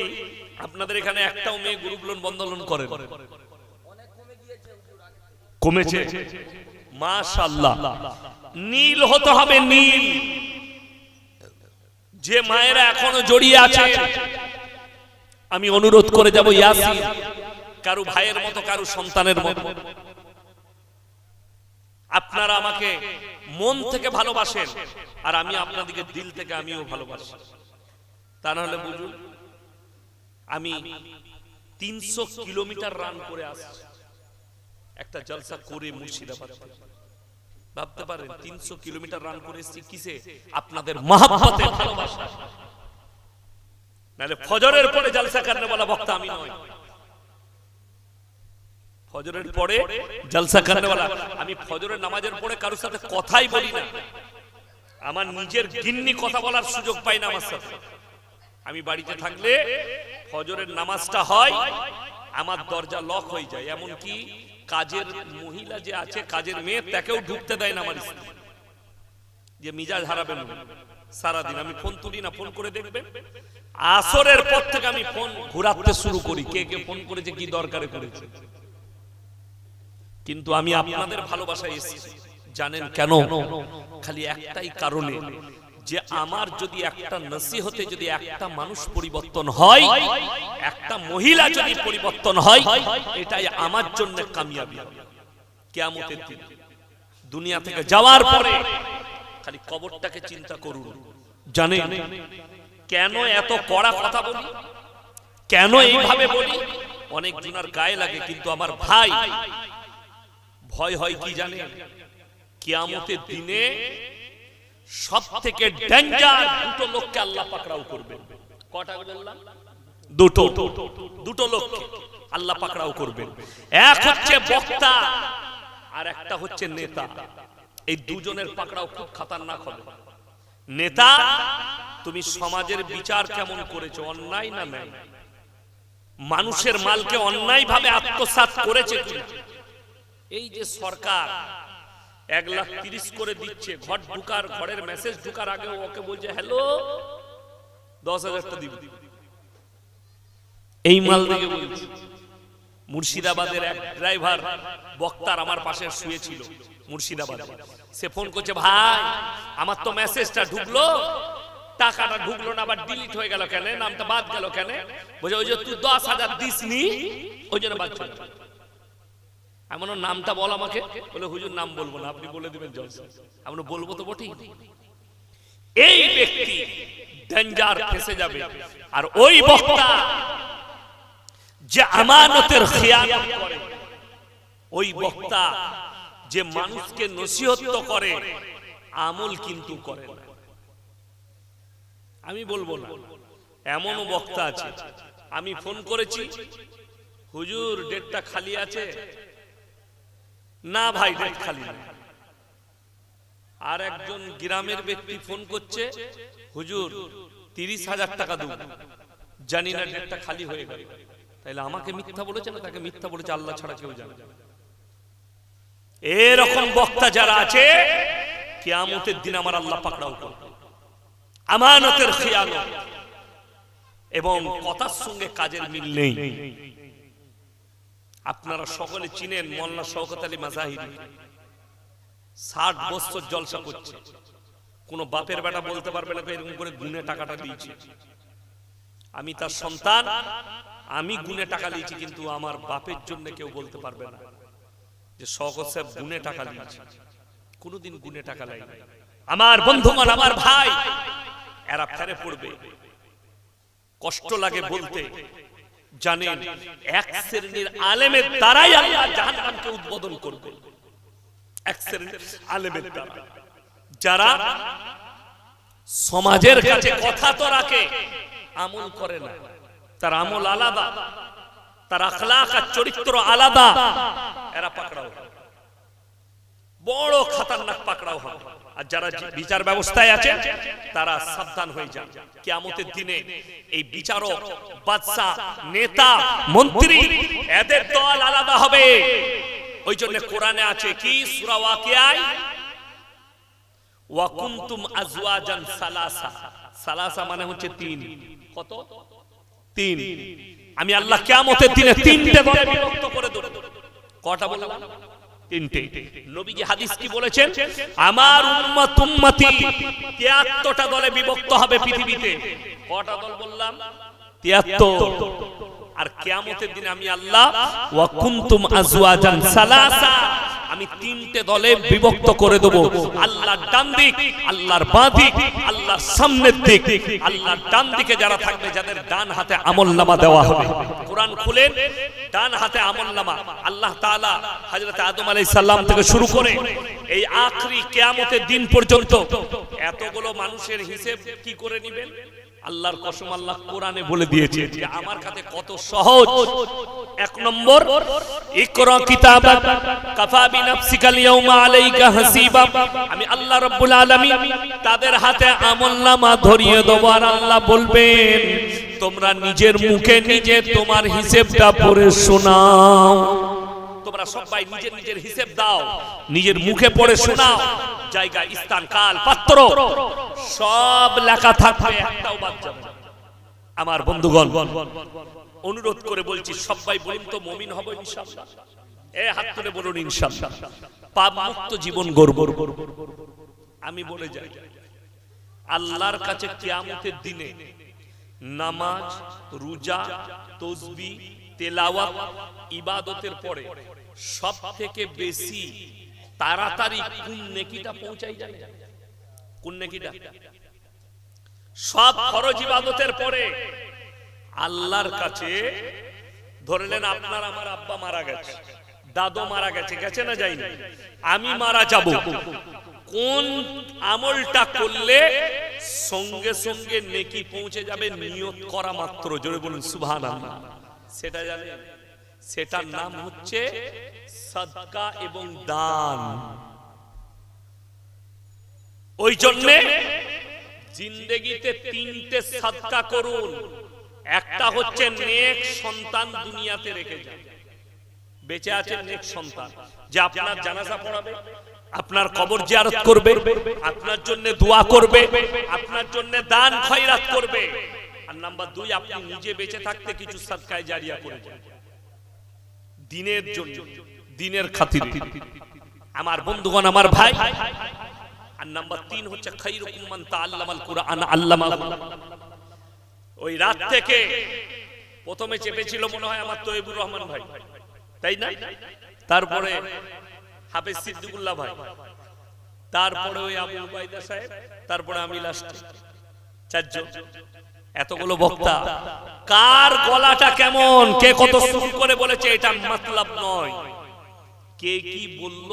আপনাদের এখানে একটাও মেয়ে গ্রুপ লোন, বন্ধন লোন করে? কমেছে, মাশাআল্লাহ। নীল হতে হবে, নীল। যে মায়েরা এখনো জড়িয়ে আছে, আমি অনুরোধ করে যাব, ইয়াসিন কারো ভাইয়ের মতো, কারো সন্তানের মতো আপনারা আমাকে মন থেকে ভালোবাসেন, আর আমি আপনাদেরকে দিল থেকে আমিও ভালোবাসি। তা না হলে বুঝুন, আমি 300 কিলোমিটার রান করে আসছি একটা জলসা করে মুর্শিদাবাদ। ভাবতে পারেন 300 কিলোমিটার রান করে এসেছি কিসে? আপনাদের মহব্বতে, ভালোবাসা। নালে ফজরের পরে জলসা করনে वाला বক্তা আমি নই। ফজরের পরে জলসা করনে वाला আমি। ফজরের নামাজের পরে কারোর সাথে কথাই বলি না, আমার নিজের গিন্নি কথা বলার সুযোগ পাই না আমার সাথে। আমি বাড়িতে থাকলে ফজরের নামাজটা হয়, আমার দরজা লক হয়ে যায়। এমন কি কাজের মহিলা যে আছে, কাজের মেয়ে, তাকেও ঢুকতে দেয় না আমার স্ত্রী, যে মিজাজ হারাবেন সারাদিন। আমি ফোন তুলি না, ফোন করে দেখবেন। আসরের পর থেকে আমি ফোন ঘুরাতে শুরু করি, কে কে ফোন করেছে, কি দরকারে করেছে। কিন্তু আমি আপনাদের ভালোবাসায় এসেছি, জানেন কেন? খালি একটাই কারণে, যে আমার যদি একটা নসিহতে যদি একটা মানুষ পরিবর্তন হয়, একটা মহিলা যদি পরিবর্তন হয়, এটাই আমার জন্য কামিয়াবি। কিয়ামতের দিন দুনিয়া থেকে যাওয়ার পরে খালি কবরটাকে চিন্তা করুন। জানেন কেন এত কড়া কথা বলি, কেন এইভাবে বলি? অনেক জনের গায়ে লাগে, কিন্তু আমার ভাই ভয় হয় কি জানেন? কিয়ামতের দিনে সবথেকে ডেঞ্জার দুটো লোককে আল্লাহ পাকড়াও করবেন। কটা বললাম? দুটো লোক আল্লাহ পাকড়াও করবেন। এক হচ্ছে বক্তা, আর একটা হচ্ছে নেতা। এই দুজনের পাকড়াও খুব খতরনাক হবে। নেতা, তুমি সমাজের বিচার কেমন করেছো, অন্যায় না নাই? মানুষের মালকে অন্যায় ভাবে আত্মসাৎ করেছে কিনা? এই যে সরকার 1,30,000 করে দিচ্ছে, ঘর ঢুকার, ঘরের মেসেজ ঢুকার আগে ওকে বলছে হ্যালো 10,000 টা দিবি। এই মাল দিকে বলছে। মুর্শিদাবাদের এক ড্রাইভার বক্তার আমার পাশে শুয়েছিল মুর্শিদাবাদে, সে ফোন করছে, ভাই আমার তো মেসেজটা ঢুকলো, টাকাটা ঢুকলো না, আবার ডিলিট হয়ে গেল কেন, নামটা বাদ গেল কেন? বলছে ওই যে তুই 10,000 দিসনি ওই জন্য বাদ চলে। এমন নামটা বল আমাকে। বলে হুজুর নাম বলবো না, আপনি বলে দিবেন জলসা। আমরা বলবো তো বটেই। এই ব্যক্তি ডেঞ্জার ফেসে যাবে। আর ওই বক্তা যে আমানতের খেয়ানত করে, ওই বক্তা যে মানুষকে নসিহত করে, আমল কিন্তু করে না। আমি বলবো না, এমনও বক্তা আছে, আমি ফোন করেছি হুজুর ডেটটা খালি আছে, না ভাই ডেট খালি না। আর একজন গ্রামের ব্যক্তি ফোন করছে, হুজুর 30,000 টাকা দেব, জানি না ডেটটা খালি হয়ে গেল। তাইলে আমাকে মিথ্যা বলেছে না তাকে মিথ্যা বলেছে, আল্লাহ ছাড়া কেউ জানে না। এরকম বক্তা যারা আছে, কিয়ামতের দিন আমার আল্লাহ পাকড়াও করবে। আমানতের খেয়ানত এবং কথার সঙ্গে কাজের মিল নেই। আপনারা সকলে চিনেন মোল্লা শওকত আলী মাজাহিরি, 60 বছর জলসা করছে, কোন বাপের বেটা বলতে পারবে না এরকম করে গুনে টাকাটা দিয়েছে। আমি তার সন্তান, আমি গুনে টাকা দিয়েছি, কিন্তু আমার বাপের জন্য কেউ বলতে পারবে না যে শওকত সাহেব গুনে টাকা দিয়েছে। কোনদিন গুনে টাকা নেয় না। আমার বন্ধুগণ, আমার ভাই, এরা ফেরে পড়বে, কষ্ট লাগে বলতে। জানেন এক শ্রেণীর আলেমের দ্বারাই আল্লাহ জাহান্নামকে উদ্বোধন করবে। এক শ্রেণীর আলেমের দ্বারা, যারা সমাজের কাছে কথা তো রাখে, আমল করে না। তার আমল আলাদা, তার আখলাক আর চরিত্র আলাদা। এরা পাকড়াও হবে, বড় খতরনাক পাকড়াও হবে। আর যারা বিচার ব্যবস্থায় আছে তারা সাবধান হয়ে যান। কিয়ামতের দিনে এই বিচারক, বাদশা, নেতা, মন্ত্রী, এদের দল আলাদা হবে। ওই জন্য কোরআনে আছে কি, সূরা ওয়াকিয়ায়, ওয়া কুনতুম আজওয়াজান সালাসা। সালাসা মানে হচ্ছে 3। কত? 3। আমি আল্লাহ কিয়ামতের দিনে 3টে দলে বিভক্ত করে দেব। কটা বললাম? 3টে। নবীজি হাদিস কি বলেছেন? আমার উম্মত উম্মতি 73টা দলে বিভক্ত হবে পৃথিবীতে। কটা দল বললাম? 73। আর কিয়ামতের দিনে আমি আল্লাহ ওয়া কুনতুম আজওয়াজান সালাসা, আমি 3টে দলে বিভক্ত করে দেব। আল্লাহর ডান দিক, আল্লাহর বাঁ দিক, আল্লাহর সামনের দিক। আল্লাহর ডান দিকে যারা থাকবে, যাদের ডান হাতে আমলনামা দেওয়া হবে। কোরআন খুলেন, ডান হাতে আমলনামা। আল্লাহ তাআলা হযরত আদম আলাইহিস সালাম থেকে শুরু করে এই আখরি কিয়ামতের দিন পর্যন্ত এতগুলো মানুষের হিসাব কি করে নেবেন? আল্লাহর কসম, আল্লাহ কোরআনে বলে দিয়েছে যে আমার কাছে কত সহজ। 1 নম্বর, ইকরা কিতাবাক কাফা বিনাফসিকাল ইয়াউমা আলাইকা হাসিবা। আমি আল্লাহ রাব্বুল আলামিন তাদের হাতে আমলনামা ধরিয়ে দেব। আর আল্লাহ বলবেন, তোমরা নিজের মুখে নিজে তোমার হিসাবটা পড়ে শোনাও। তোমরা সবাই নিজের নিজের হিসাব দাও, নিজের মুখে পড়ে শোনাও। জায়গা, স্থান, কাল, পাত্র সব লেখা থাকবে, একটাও বাদ যাবে না। আমার বন্ধুগণ, অনুরোধ করে বলছি, সবাই বলুন তো মুমিন হব ইনশাআল্লাহ। হাত তুলে বলুন ইনশাআল্লাহ। পাপ মুক্ত জীবন গড়ব। আমি বলে যাই, আল্লাহর কাছে কিয়ামতের দিনে নামাজ, রোজা, তাসবিহ, তেলাওয়াত, ইবাদতের পরে সব থেকে বেশি তাড়াতাড়ি কোন নেকিটা পৌঁছাই যায়? কোন নেকিটা? সব ফরজ ইবাদতের পরে আল্লাহর কাছে, ধরলেন আপনার আমার আব্বা মারা গেছে, দাদু মারা গেছে, গেছে না যায়নি, আমি মারা যাব, কোন আমলটা করলে সঙ্গে সঙ্গে নেকি পৌঁছে যাবে নিয়ত করা মাত্র? জোরে বলুন সুবহানাল্লাহ। সেটা জানেন? সেটার নাম হচ্ছে সাদকা এবং দান। ওই জন্যে জিন্দেগিতে তিনটে সাদকা করুন। একটা হচ্ছে নেক সন্তান দুনিয়াতে রেখে যান, বেঁচে আছেন নেক সন্তান, যে আপনার জানাজা পড়াবে, আপনার কবর জিয়ারত করবে, আপনার জন্য দোয়া করবে, আপনার জন্য দান খয়রাত করবে। আর নাম্বার 2, আপনি নিজে বেঁচে থাকতে কিছু সাদকায়ে জারিয়া করে যান দিনের জন্য, দিনের খাতিরে। আমার বন্ধুগণ, আমার ভাই। আর নাম্বার 3 হচ্ছে খায়রুকুম মান তাআল্লামাল কুরআন আল্লামাহু। ওই রাত থেকে প্রথমে চেপেছিল মনে হয় আমার তৈবুর রহমান ভাই, তাই না? তারপরে হাফেজ সিদ্দিকুল্লাহ ভাই, তারপরে ওই আবু উবাইদা সাহেব, তারপরে আমি লাস্টে, 4 জন। এতগুলো বক্তা, কার গলাটা কেমন, কে কত সুর করে বলেছে, এটা মতলব নয়। কে কি বলল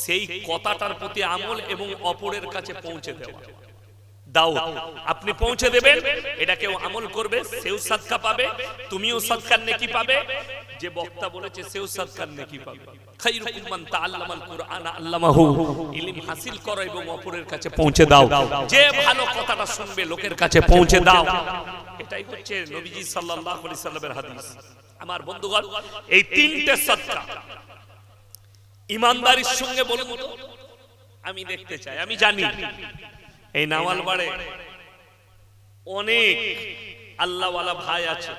সেই কথাটার প্রতি আমল এবং অপরের কাছে পৌঁছে দেওয়া। দাউদ আপনি পৌঁছে দেবেন, এটা কেউ আমল করবে, সেও সাদকা পাবে, তুমিও সাদকার নেকি পাবে, যে বক্তা বলেছে সেও সাদকার নেকি পাবে। খায়রুকুম মান তাআল্লামাল কুরআন আল্লামাহু। ইলম হাসিল করো এবং অপরের কাছে পৌঁছে দাও। যে ভালো কথাটা শুনবে লোকের কাছে পৌঁছে দাও। এটাই হচ্ছে নবীজি সাল্লাল্লাহু আলাইহি সাল্লামের হাদিস। আমার বন্ধুগণ, এই তিনটে সাদকা ইমানদারির সঙ্গে বলুন তো, আমি দেখতে চাই। আমি জানি এই নাওয়ালবাড়ে অনেক আল্লাহওয়ালা ভাই আছে,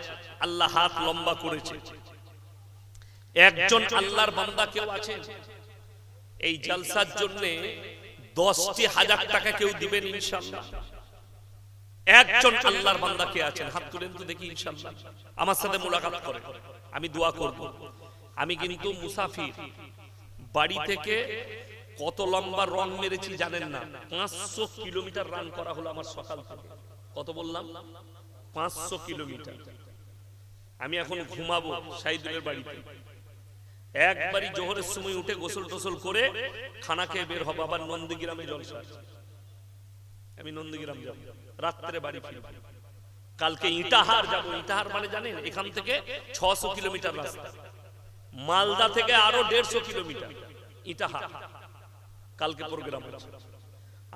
আল্লাহ হাত লম্বা করেছে। একজন আল্লাহর বান্দা কেউ আছে এই জলসার জন্য 10,000 টাকা কেউ দিবেন ইনশাআল্লাহ? একজন আল্লাহর বান্দা কে আছেন? হাত তুলেন তো দেখি ইনশাআল্লাহ। আমার সাথে মুলাকাত করে, আমি দোয়া করব। আমি কিন্তু মুসাফির, বাড়ি থেকে কত লম্বা রং মেরেছি জানেন না। 500 কিলোমিটার রান করা হলো আমার সকাল থেকে। কত বললাম? 500 কিলোমিটার। আমি এখন ঘুমাবো সাইদুলের বাড়িতে। একবারই জোহরের সময় উঠে গোসল টোসল করে খানা খেয়ে বের হবো, আবার নন্দীগ্রামে জলসা। আমি নন্দীগ্রাম যাব, রাত্রে বাড়ি ফিরব। কালকে ইটাহার যাব। ইটাহার মানে জানেন এখান থেকে 600 কিলোমিটার রাস্তা। মালদা থেকে আরো 150 কিলোমিটার ইটাহার। কালকে প্রোগ্রাম আছে।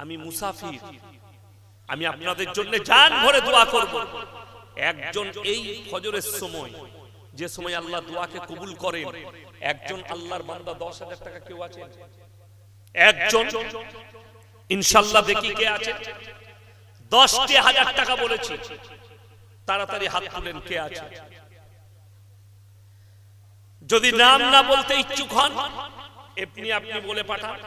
আমি মুসাফির, আমি আপনাদের জন্য জান ভরে দোয়া করব। একজন এই ফজরের সময়, যে সময় আল্লাহ দোয়াকে কবুল করেন, একজন আল্লাহর বান্দা 10,000 টাকা কেউ আছে? একজন ইনশাআল্লাহ। দেখি কে আছে? 10,000 টাকা বলেছি, তাড়াতাড়ি হাত তুলেন কে আছে। যদি নাম না বলতে ইচ্ছুক হন, আপনি বলে পাঠান।